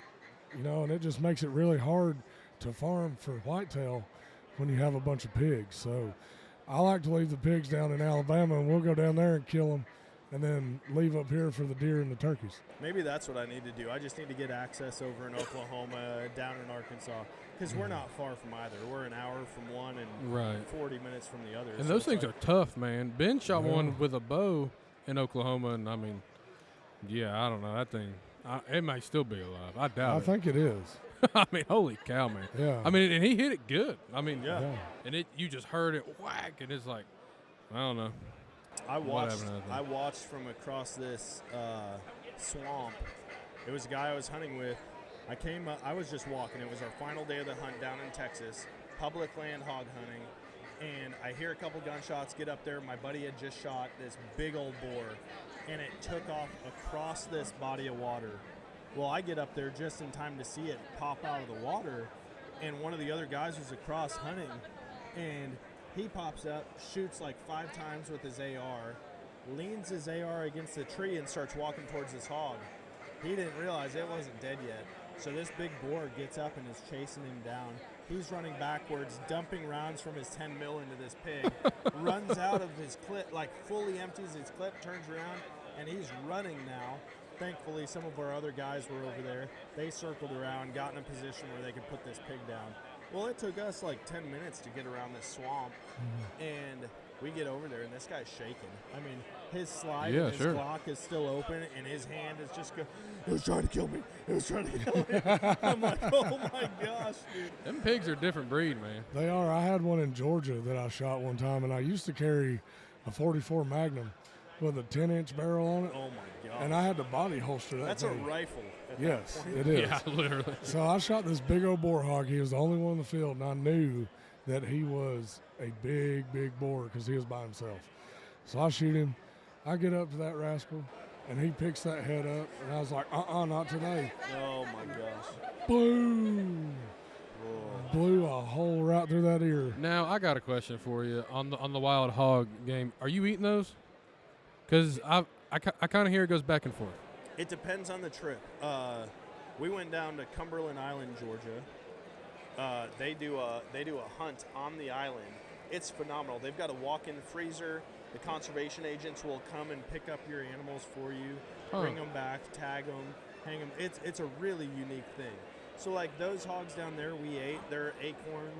and it just makes it really hard to farm for whitetail when you have a bunch of pigs. So I like to leave the pigs down in Alabama, and we'll go down there and kill them, and then leave up here for the deer and the turkeys. Maybe that's what I need to do. I just need to get access over in Oklahoma, down in Arkansas, because we're not far from either. We're an hour from one and 40 minutes from the other. And those things are tough, man. Ben shot one with a bow in Oklahoma, and I mean, I don't know. That thing, it might still be alive. I doubt it. I think it is. I mean, holy cow, man. Yeah. I mean, and he hit it good. I mean, Yeah. and you just heard it whack, and it's like, I don't know. I watched from across this swamp. It was a guy I was hunting with. I came up, I was just walking. It was our final day of the hunt down in Texas, public land hog hunting, and I hear a couple gunshots get up there. My buddy had just shot this big old boar, and it took off across this body of water. Well, I get up there just in time to see it pop out of the water, and one of the other guys was across hunting, and he pops up, shoots like 5 times with his AR, leans his AR against the tree and starts walking towards this hog. He didn't realize it wasn't dead yet. So this big boar gets up and is chasing him down. He's running backwards, dumping rounds from his 10 mil into this pig, runs out of his clip, like fully empties his clip, turns around, and he's running now. Thankfully, some of our other guys were over there. They circled around, got in a position where they could put this pig down. Well, it took us like 10 minutes to get around this swamp, and we get over there, and this guy's shaking. I mean, his slide and his Glock is still open, and his hand is just going, it was trying to kill me. It was trying to kill me. I'm like, oh, my gosh, dude. Them pigs are a different breed, man. They are. I had one in Georgia that I shot one time, and I used to carry a 44 Magnum with a 10-inch barrel on it. Oh, my God. And I had to body holster that That's thing. a rifle. Yes, it is. Yeah, literally. So I shot this big old boar hog. He was the only one in the field, and I knew that he was a big, big boar because he was by himself. So I shoot him. I get up to that rascal, and he picks that head up, and I was like, not today. Oh, my gosh. Boom! Whoa. Blew a hole right through that ear. Now, I got a question for you on the wild hog game. Are you eating those? Because I kind of hear it goes back and forth. It depends on the trip. We went down to Cumberland Island, Georgia. They do a hunt on the island. It's phenomenal. They've got a walk-in freezer. The conservation agents will come and pick up your animals for you, bring them back, tag them, hang them. It's a really unique thing. So like those hogs down there we ate, they're acorn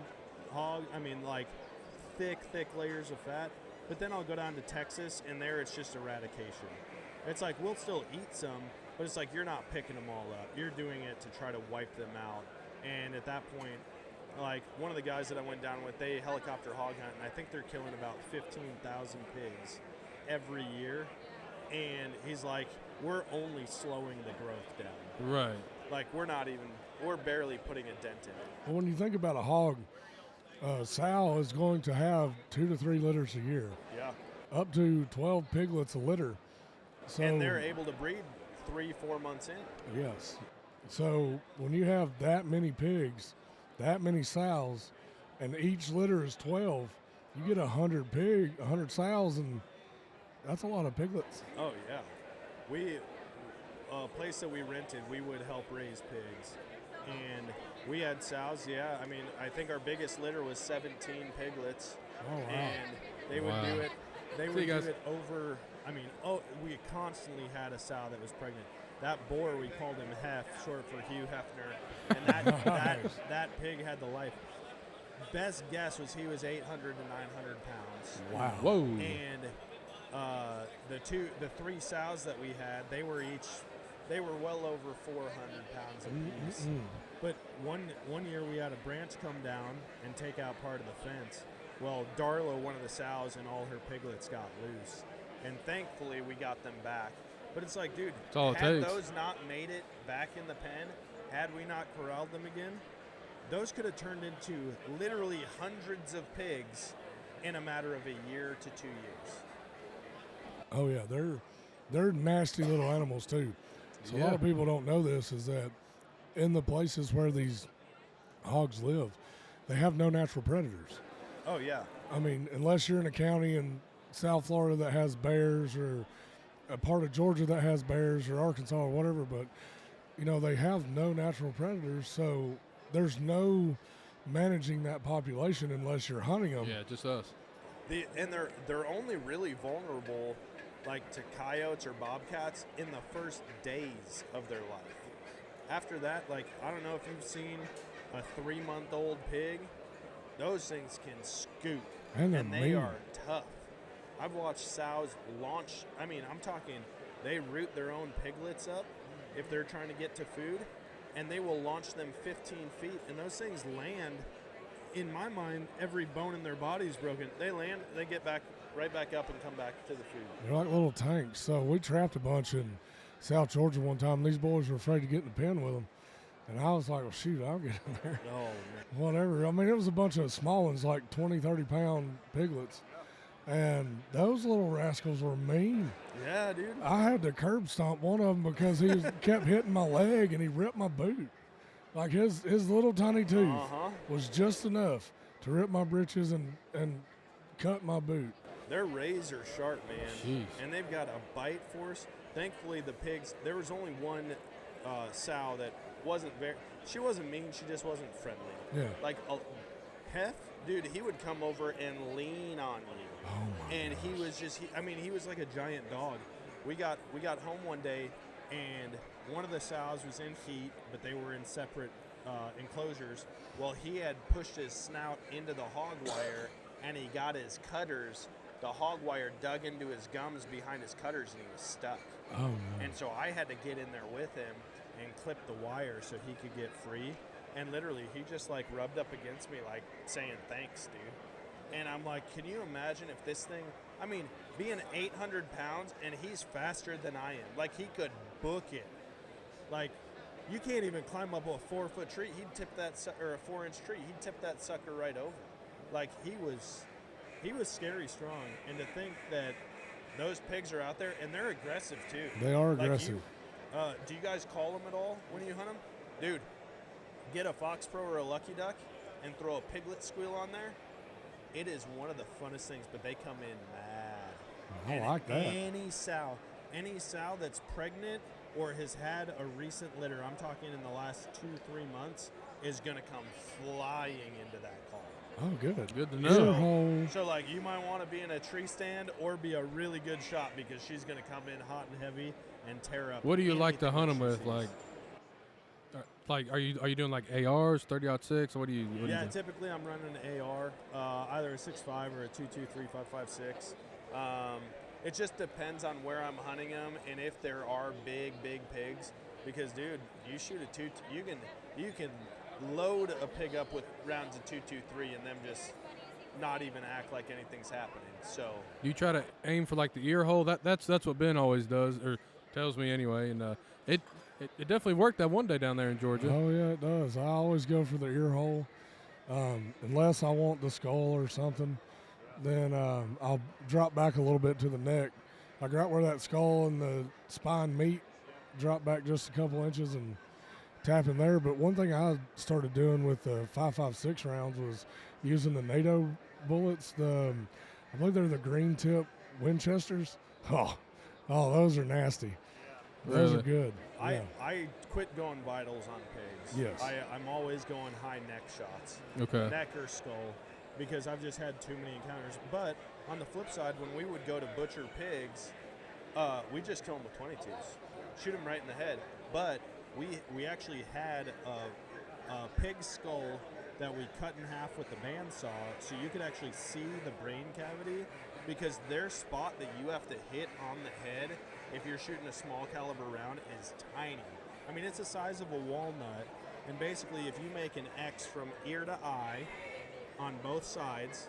hog. I mean like thick layers of fat. But then I'll go down to Texas, and there it's just eradication. It's like we'll still eat some, but it's like you're not picking them all up. You're doing it to try to wipe them out. And at that point, like one of the guys that I went down with, they helicopter hog hunt, and I think they're killing about 15,000 pigs every year. And he's like, we're only slowing the growth down. Right. Like we're barely putting a dent in it. Well, when you think about a hog, sow is going to have 2 to 3 litters a year. Yeah. Up to 12 piglets a litter. So, and they're able to breed 3-4 months in. Yes. So when you have that many pigs, that many sows, and each litter is 12, you get 100 sows, and that's a lot of piglets. Oh yeah. A place that we rented, we would help raise pigs, and we had sows. Yeah, I mean, I think our biggest litter was 17 piglets. Oh wow. And they would do it. They would do it over. I mean, we constantly had a sow that was pregnant. That boar, we called him Hef, short for Hugh Hefner, and that pig had the life. Best guess was he was 800 to 900 pounds. Wow. Whoa. And The three sows that we had, they were well over 400 pounds apiece. But one year we had a branch come down and take out part of the fence. Well, Darla, one of the sows, and all her piglets got loose, and thankfully we got them back. But it's like, dude, had those not made it back in the pen, had we not corralled them again, those could have turned into literally hundreds of pigs in a matter of a year to 2 years. Oh yeah, they're nasty little animals too. So a lot of people don't know this, is that in the places where these hogs live, they have no natural predators. Oh yeah. I mean, unless you're in a county in South Florida that has bears, or a part of Georgia that has bears, or Arkansas or whatever, but you know, they have no natural predators, so there's no managing that population unless you're hunting them. Yeah, just us. And they're only really vulnerable, like, to coyotes or bobcats in the first days of their life. After that, like, I don't know if you've seen a 3-month-old pig. Those things can scoot, and they are tough. I've watched sows launch. I mean, I'm talking, they root their own piglets up if they're trying to get to food, and they will launch them 15 feet, and those things land. In my mind, every bone in their body is broken. They land, they get back right back up and come back to the food. They're like little tanks. So we trapped a bunch in South Georgia one time. These boys were afraid to get in the pen with them. And I was like, well, shoot, I'll get in there. Oh, man. Whatever. I mean, it was a bunch of small ones, like 20, 30-pound piglets. And those little rascals were mean. Yeah, dude. I had to curb stomp one of them because he kept hitting my leg, and he ripped my boot. Like his little tiny tooth was just enough to rip my britches and cut my boot. They're razor sharp, man. Jeez. And they've got a bite force. Thankfully, the pigs, there was only one sow that wasn't she wasn't mean, she just wasn't friendly. Yeah. Like Hef, dude, he would come over and lean on you. Oh my And gosh. he was just, he was like a giant dog. We got home one day, and one of the sows was in heat, but they were in separate enclosures. Well, he had pushed his snout into the hog wire, and he got his cutters. The hog wire dug into his gums behind his cutters, and he was stuck. Oh, no. And so I had to get in there with him and clip the wire so he could get free. And literally, he just like rubbed up against me, like saying thanks, dude. And I'm like, can you imagine if this thing, being 800 pounds, and he's faster than I am. Like, he could book it. Like, you can't even climb up a 4-foot tree. He'd tip that, or a 4-inch tree. He'd tip that sucker right over. Like, he was scary strong. And to think that those pigs are out there, and they're aggressive too. They are aggressive. Do you guys call them at all when you hunt them? Dude, get a Fox Pro or a Lucky Duck and throw a piglet squeal on there. It is one of the funnest things, but they come in mad. I like that. Any sow that's pregnant or has had a recent litter, I'm talking in the last 2-3 months, is going to come flying into that call. Oh, good. Good to know. So, like, you might want to be in a tree stand or be a really good shot, because she's going to come in hot and heavy and tear up. What do you like to hunt them anything with? she sees. Like, are you doing like ARs, 30-06? What do you? Yeah, typically I'm running an AR, either a 6.5 or a 2.23 5.56. It just depends on where I'm hunting them and if there are big pigs. Because, dude, you shoot a you can load a pig up with rounds of 2.23 and them just not even act like anything's happening. So You try to aim for like the ear hole. That's what Ben always does, or tells me anyway. And it definitely worked that one day down there in Georgia. Oh, yeah, it does. I always go for the ear hole. Unless I want the skull or something, then I'll drop back a little bit to the neck. Like right where that skull and the spine meet, drop back just a couple inches and tap in there. But one thing I started doing with the 5.56 rounds was using the NATO bullets. I believe they're the green tip Winchesters. Oh, those are nasty. Those are good. Yeah. I quit going vitals on pigs. Yes. I'm always going high neck shots. Okay. Neck or skull, because I've just had too many encounters. But on the flip side, when we would go to butcher pigs, we just kill them with 22s. Shoot them right in the head. But we actually had a pig skull that we cut in half with the bandsaw, so you could actually see the brain cavity. because their spot that you have to hit on the head if you're shooting a small caliber round is tiny. I mean, it's the size of a walnut, and basically if you make an X from ear to eye on both sides,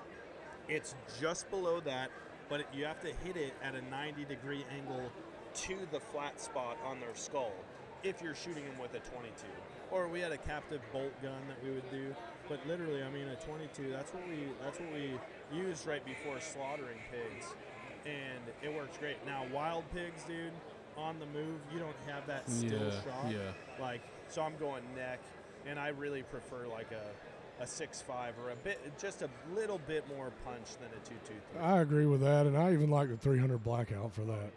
it's just below that, but you have to hit it at a 90-degree angle to the flat spot on their skull if you're shooting them with a 22. Or we had a captive bolt gun that we would do, but literally, I mean, a 22, that's what we used right before slaughtering pigs, and it works great. Now, wild pigs, dude, on the move, you don't have that still shot. Yeah. Like, so I'm going neck, and I really prefer like a 6.5 or just a little bit more punch than a 2.23. I agree with that, and I even like the 300 Blackout for that.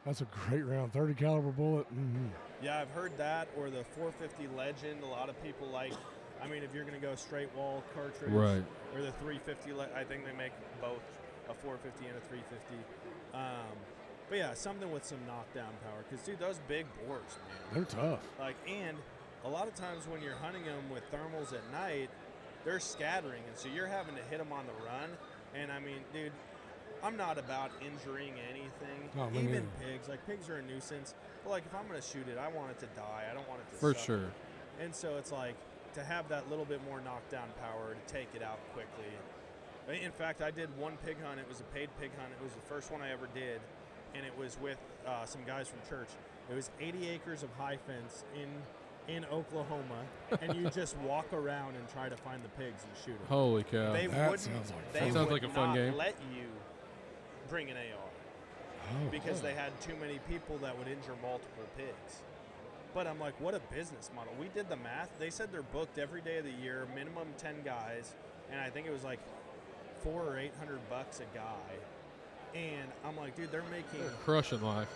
That's a great round, 30 caliber bullet. Mm-hmm. Yeah, I've heard that, or the 450 Legend. A lot of people like. I mean, if you're going to go straight wall cartridge, right, or the 350, I think they make both a 450 and a 350. But yeah, something with some knockdown power, because dude, those big bores, man, they're tough. Like, and a lot of times when you're hunting them with thermals at night, they're scattering, and so you're having to hit them on the run. And I mean, dude, I'm not about injuring anything, even pigs. Like, pigs are a nuisance, but like, if I'm going to shoot it, I want it to die. I don't want it to for suffer. sure. And so it's like, to have that little bit more knockdown power to take it out quickly. In fact, I did one pig hunt. It was a paid pig hunt. It was the first one I ever did, and it was with some guys from church. It was 80 acres of high fence in Oklahoma, and you just walk around and try to find the pigs and shoot them. Holy cow. That sounds like they fun. Sounds like a fun game. let you bring an AR because they had too many people that would injure multiple pigs. But I'm like, what a business model. We did the math. They said they're booked every day of the year, minimum 10 guys, and I think it was like $400 or $800 a guy. And I'm like, dude, they're crushing life.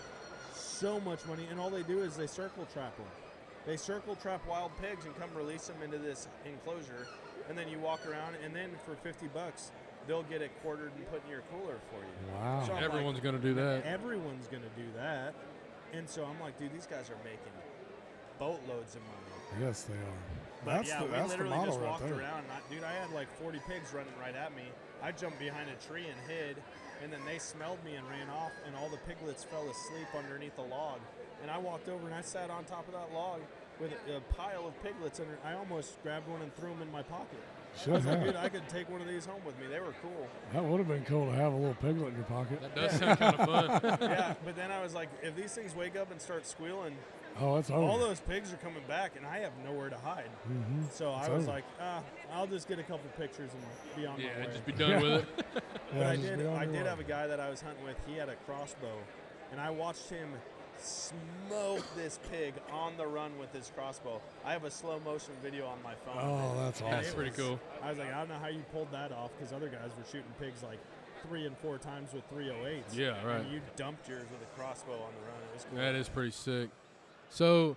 So much money, and all they do is they circle trap them. They circle trap wild pigs and come release them into this enclosure, and then you walk around, and then for $50, they'll get it quartered and put in your cooler for you. Wow. So Everyone's going to do that. Everyone's going to do that. And so I'm like, dude, these guys are making boatloads of money. Yes, they are. But That's yeah, the we literally model just right walked there. around. Dude, I had like 40 pigs running right at me. I jumped behind a tree and hid, and then they smelled me and ran off, and all the piglets fell asleep underneath the log. And I walked over and I sat on top of that log with a pile of piglets, and I almost grabbed one and threw them in my pocket. Should have. Dude, I could take one of these home with me. They were cool. That would have been cool to have a little piglet in your pocket. That does sound kind of fun. Yeah, but then I was like, if these things wake up and start squealing, oh, it's over. all those pigs are coming back, and I have nowhere to hide. Mm-hmm. So I was like, I'll just get a couple pictures and be on my way. Yeah, just be done with it. But I did have a guy that I was hunting with. He had a crossbow, and I watched him smoke this pig on the run with his crossbow. I have a slow motion video on my phone. Oh, that's awesome. That's pretty cool. I was like, I don't know how you pulled that off, because other guys were shooting pigs like 3 and 4 times with 308s. Yeah, right. And you dumped yours with a crossbow on the run. It was cool. That is pretty sick. So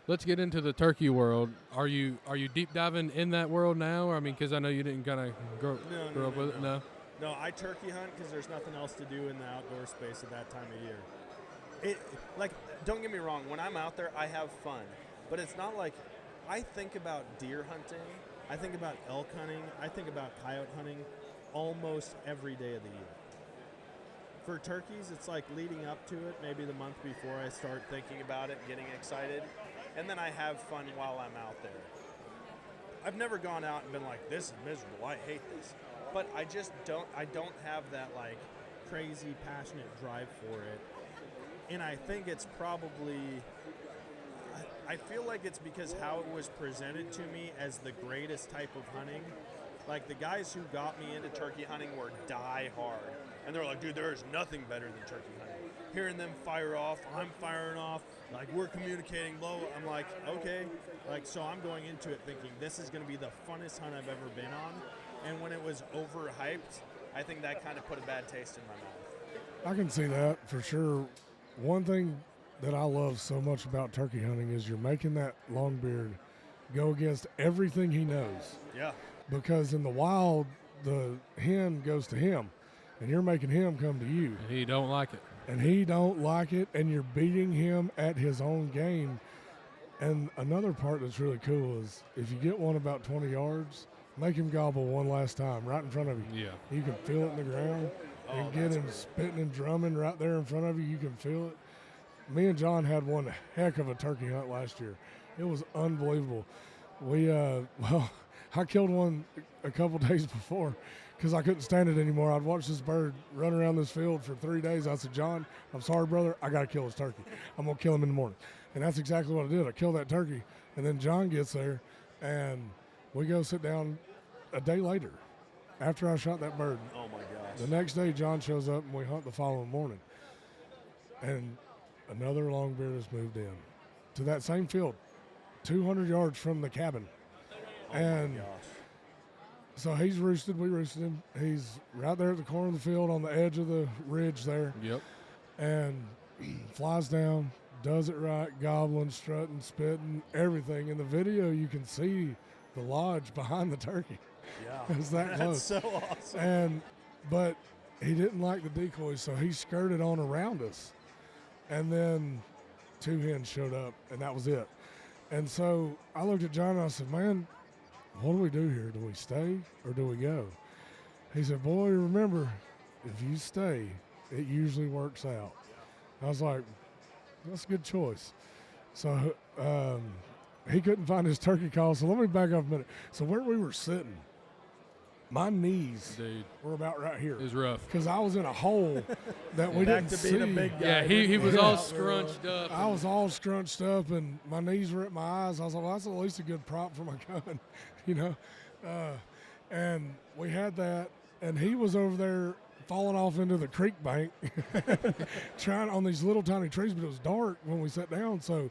let's get into the turkey world. Are you deep diving in that world now? I mean, because I know you didn't kind of grow up with it. No. No, I turkey hunt because there's nothing else to do in the outdoor space at that time of year. Don't get me wrong, when I'm out there, I have fun. But it's not like I think about deer hunting, I think about elk hunting, I think about coyote hunting almost every day of the year. For turkeys, it's like leading up to it, maybe the month before I start thinking about it, getting excited, and then I have fun while I'm out there. I've never gone out and been like, this is miserable, I hate this. But I don't have that like crazy passionate drive for it. And I think it's probably, I feel like it's because how it was presented to me as the greatest type of hunting. Like, the guys who got me into turkey hunting were die hard. And they're like, dude, there is nothing better than turkey hunting. Hearing them fire off, I'm firing off, like, we're communicating low. I'm like, okay. Like, so I'm going into it thinking this is going to be the funnest hunt I've ever been on. And when it was overhyped, I think that kind of put a bad taste in my mouth. I can see that for sure. One thing that I love so much about turkey hunting is you're making that longbeard go against everything he knows. Yeah. Because in the wild, the hen goes to him, and you're making him come to you. And he don't like it. And he don't like it, and you're beating him at his own game. And another part that's really cool is if you get one about 20 yards, make him gobble one last time right in front of you. Yeah. You can feel it in the ground. Oh, and get him spitting and drumming right there in front of you. You can feel it. Me and John had one heck of a turkey hunt last year. It was unbelievable. We, I killed one a couple days before because I couldn't stand it anymore. I'd watched this bird run around this field for 3 days. I said, John, I'm sorry, brother. I got to kill this turkey. I'm going to kill him in the morning. And that's exactly what I did. I killed that turkey. And then John gets there, and we go sit down a day later after I shot that bird. Oh, my gosh. The next day, John shows up, and we hunt the following morning. And another long-beard has moved in to that same field, 200 yards from the cabin. Oh, and my gosh. So he's roosted. We roosted him. He's right there at the corner of the field on the edge of the ridge there. Yep. And flies down, does it right, gobbling, strutting, spitting, everything. In the video, you can see the lodge behind the turkey. Yeah. It's that close. That's so awesome. But he didn't like the decoys, so he skirted on around us. And then 2 hens showed up, and that was it. And so I looked at John and I said, man, what do we do here? Do we stay or do we go? He said, boy, remember, if you stay, it usually works out. I was like, that's a good choice. So he couldn't find his turkey call, so let me back up a minute. So where we were sitting, my knees were about right here. It was rough. Because I was in a hole that we Back didn't to see. being a big guy. Yeah, he was all scrunched up. I was all scrunched up, and my knees were at my eyes. I was like, well, that's at least a good prop for my gun, you know. And we had that, and he was over there falling off into the creek bank trying on these little tiny trees, but it was dark when we sat down, so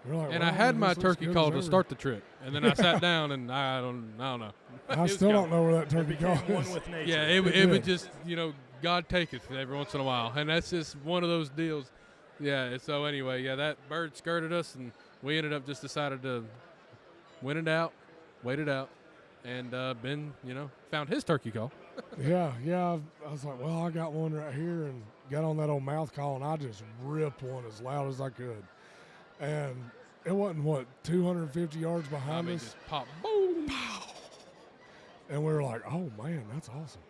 we're like, And well, I had this my looks turkey good call as to ever. start the trip, and then I sat down, and I don't know. I still don't know where that turkey call Became one is. with nature. Yeah, it would just, God taketh every once in a while, and that's just one of those deals. Yeah, so anyway, that bird skirted us, and we ended up just decided to wait it out, and Ben, found his turkey call. Yeah. I was like, well, I got one right here, and got on that old mouth call, and I just ripped one as loud as I could. And it wasn't, 250 yards behind us? Just pop, boom. And we were like, oh, man, that's awesome.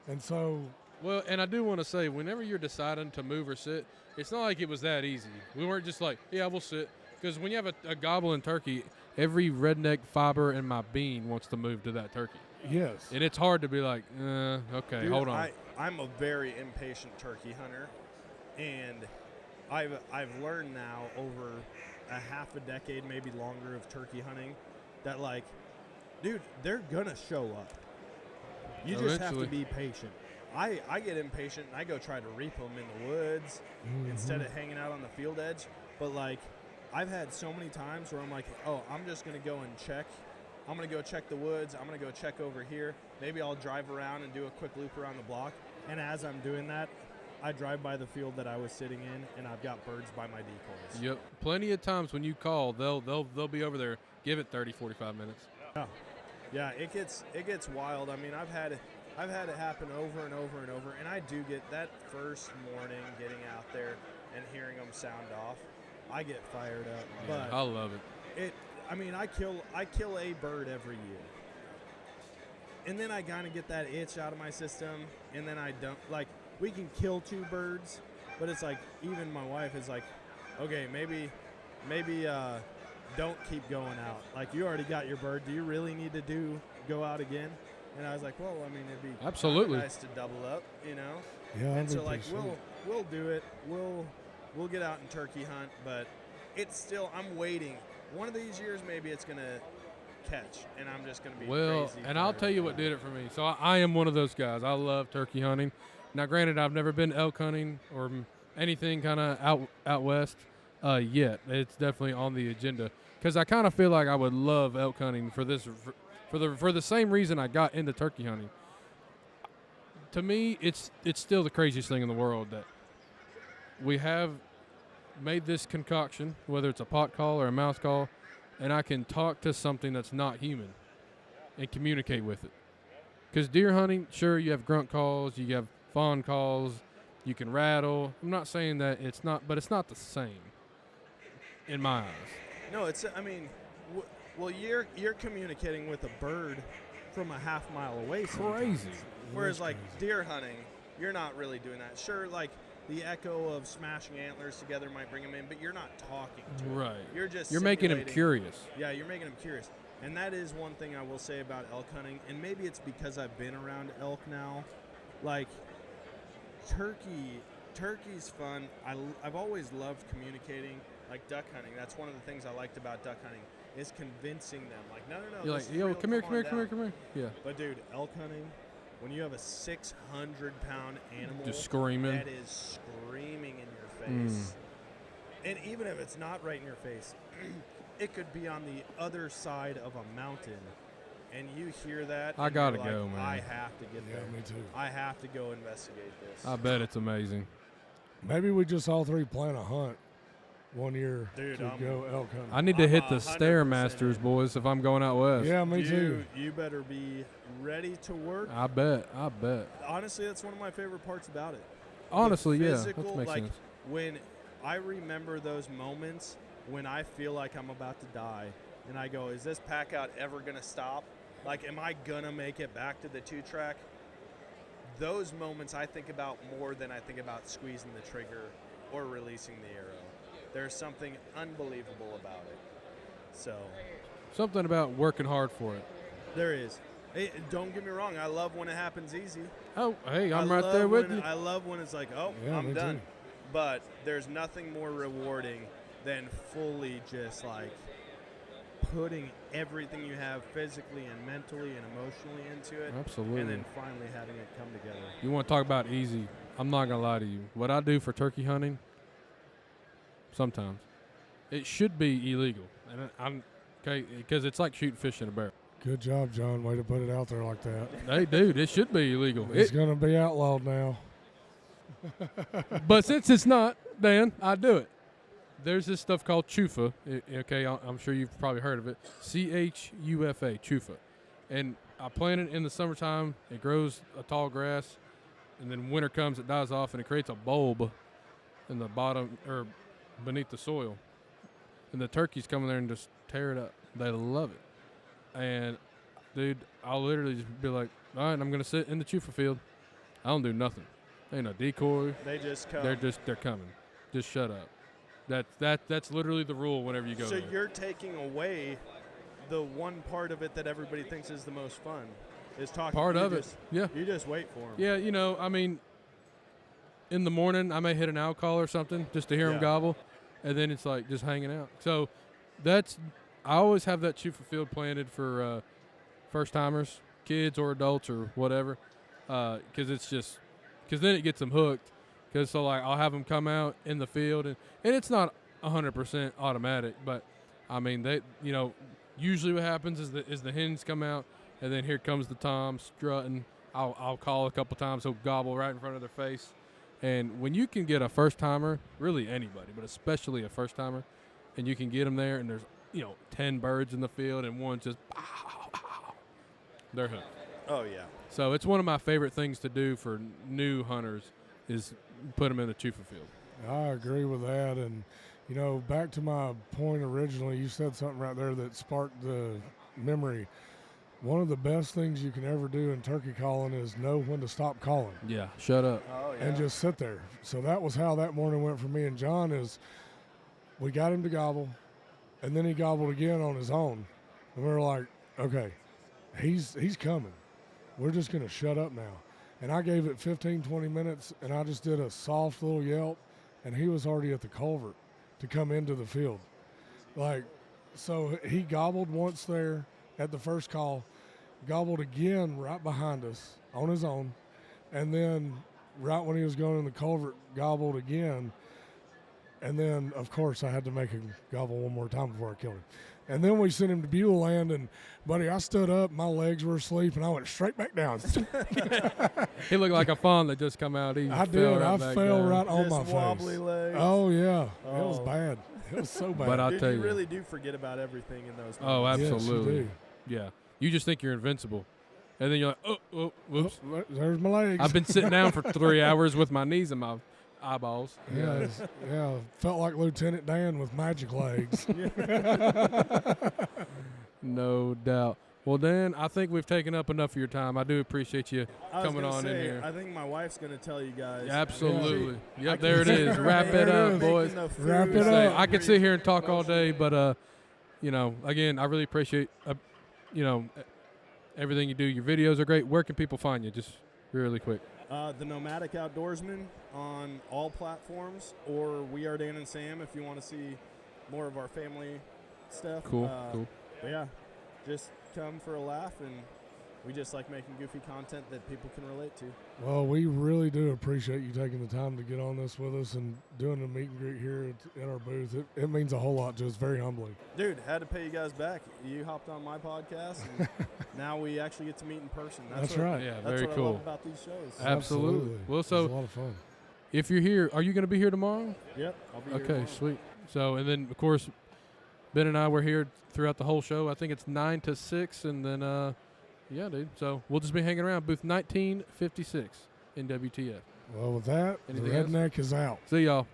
And so. Well, and I do want to say, whenever you're deciding to move or sit, it's not like it was that easy. We weren't just like, yeah, we'll sit. Because when you have a gobbling turkey, every redneck fiber in my being wants to move to that turkey. Yes. And it's hard to be like, okay, Dude, hold on. I'm a very impatient turkey hunter, and I've learned now over a half a decade, maybe longer, of turkey hunting that, like, dude, they're gonna show up. You just have to be patient. I get impatient and I go try to reap them in the woods instead of hanging out on the field edge. But, like, I've had so many times where I'm like, oh, I'm just gonna go and check. I'm going to go check the woods. I'm going to go check over here. Maybe I'll drive around and do a quick loop around the block. And as I'm doing that, I drive by the field that I was sitting in, and I've got birds by my decoys. Yep. Plenty of times when you call, they'll be over there. Give it 30, 45 minutes. Yeah, it gets wild. I mean, I've had it happen over and over and over, and I do get that first morning getting out there and hearing them sound off. I get fired up. Yeah, but I love it. I kill a bird every year. And then I kind of get that itch out of my system, and then I don't, like, we can kill 2 birds, but it's like, even my wife is like, okay, maybe don't keep going out. Like, you already got your bird. Do you really need to go out again? And I was like, well, I mean, it'd be absolutely nice to double up, Yeah. And so, like, we'll do it. We'll get out and turkey hunt, but it's still, I'm waiting. One of these years, maybe it's going to catch, and I'm just going to be crazy. And I'll tell you what did it for me. So I am one of those guys. I love turkey hunting. Now, granted, I've never been elk hunting or anything kind of out west yet. It's definitely on the agenda because I kind of feel like I would love elk hunting for the same reason I got into turkey hunting. To me, it's still the craziest thing in the world that we have made this concoction, whether it's a pot call or a mouth call, and I can talk to something that's not human and communicate with it. Because deer hunting, sure, you have grunt calls, you have fawn calls, you can rattle. I'm not saying that it's not, but it's not the same in my eyes. No, well, you're communicating with a bird from a half mile away sometimes. Crazy. Whereas, like, deer hunting, you're not really doing that. Sure, like the echo of smashing antlers together might bring them in, but you're not talking to it. Right. You're making them simulating- curious. Yeah, you're making them curious. And that is one thing I will say about elk hunting, and maybe it's because I've been around elk now. Like, turkey's fun. I've always loved communicating. Like duck hunting, that's one of the things I liked about duck hunting, is convincing them. Like, no. You're this like, is yo, real, come here. Yeah. But, dude, elk hunting, when you have a 600-pound animal Just screaming. that is screaming in your face, and even if it's not right in your face, it could be on the other side of a mountain, and you hear that. I and gotta you're like, go, man. I have to get Yeah, there. me too. I have to go investigate this. I bet it's amazing. Maybe we just all three plan a hunt one year Dude, to go elk hunting. I need to I'm hit the 100% Stairmasters, in. boys, if I'm going out west. Yeah, me too. You better be ready to work. I bet. Honestly, that's one of my favorite parts about it. Honestly, The yeah. physical, That makes like, sense. when I remember those moments when I feel like I'm about to die, and I go, is this pack out ever going to stop? Like, am I going to make it back to the 2-track? Those moments I think about more than I think about squeezing the trigger or releasing the arrow. There's something unbelievable about it. So, Something about working hard for it. there is. Hey, don't get me wrong. I love when it happens easy. Oh, hey, I'm I right there love with when- you. I love when it's like, oh, Yeah, I'm me done. too. But there's nothing more rewarding than fully just like putting everything you have physically and mentally and emotionally into it, Absolutely. and then finally having it come together. You want to talk about easy? I'm not gonna lie to you. What I do for turkey hunting, sometimes it should be illegal, and I'm okay because it's like shooting fish in a barrel. Good job, John. Way to put it out there like that. Hey, dude, it should be illegal. It's going to be outlawed now. But since it's not, Dan, I do it. There's this stuff called chufa. Okay, I'm sure you've probably heard of it. CHUFA, chufa. And I plant it in the summertime. It grows a tall grass. And then winter comes, it dies off, and it creates a bulb in the bottom or beneath the soil. And the turkeys come in there and just tear it up. They love it. And, dude, I'll literally just be like, all right, I'm going to sit in the chufa field. I don't do nothing. Ain't no decoy. They just come. They're coming. Just shut up. That's literally the rule whenever you go So there. you're taking away the one part of it that everybody thinks is the most fun, is talking. Part You of it. just- Yeah. You just wait for them. Yeah, you know, I mean, in the morning I may hit an owl call or something just to hear them Yeah. gobble, and then it's like just hanging out. So I always have that chufa field planted for first timers, kids or adults or whatever, because then it gets them hooked. Because so like I'll have them come out in the field and it's not 100% automatic, but I mean they usually what happens is the hens come out and then here comes the tom strutting. I'll call a couple times, he'll gobble right in front of their face. And when you can get a first timer, really anybody, but especially a first timer, and you can get them there and there's 10 birds in the field and one just they're hooked. Oh yeah. So it's one of my favorite things to do for new hunters is put them in the chufa field. I agree with that. And, back to my point originally, you said something right there that sparked the memory. One of the best things you can ever do in turkey calling is know when to stop calling Yeah, shut up. Oh yeah. and just sit there. So that was how that morning went for me and John is we got him to gobble, and then he gobbled again on his own. And we were like, okay, he's coming. We're just going to shut up now. And I gave it 15, 20 minutes, and I just did a soft little yelp, and he was already at the culvert to come into the field. So he gobbled once there at the first call, gobbled again right behind us on his own, and then right when he was going in the culvert, gobbled again. And then, of course, I had to make him gobble one more time before I killed him. And then we sent him to Beulah Land, and, buddy, I stood up, my legs were asleep, and I went straight back down. He looked like a fawn that just come out. He I fell did. right I back fell down. right on Just my face. wobbly legs. Oh, yeah. It was Oh. bad. It was so bad. But I'll Dude, tell you you. really do forget about everything in those Oh, moments. Yes, you absolutely. do. Yeah. You just think you're invincible. And then you're like, oh, whoops. Oh, there's my legs. I've been sitting down for 3 hours with my knees in my eyeballs. Yeah, felt like Lieutenant Dan with magic legs. No doubt. Well, Dan, I think we've taken up enough of your time. I do appreciate you I was coming gonna on in say, here. I think my wife's going to tell you guys. Absolutely. I Yep, can there it see is. her Wrap it making up, the boys. food. Wrap it Say, up. I could sit here and talk all day, but you know, again, I really appreciate you know, everything you do. Your videos are great. Where can people find you? Just really quick. The Nomadic Outdoorsman on all platforms, or We Are Dan and Sam if you want to see more of our family stuff. Cool. Cool. But yeah, just come for a laugh, and we just like making goofy content that people can relate to. Well, we really do appreciate you taking the time to get on this with us and doing a meet and greet here in our booth. It means a whole lot to us. Very humbling. Dude, had to pay you guys back. You hopped on my podcast, and now we actually get to meet in person. That's what, right. Yeah, That's very what cool. I love about these shows. Absolutely. Well, It's so a lot of fun. if you're here, are you going to be here tomorrow? Yep, I'll be here Okay, tomorrow. sweet. So, and then of course, Ben and I were here throughout the whole show. I think it's 9 to 6, and then yeah, dude. So we'll just be hanging around booth 1956 in WTF. Well, with that, Anything the else? redneck is out. See y'all.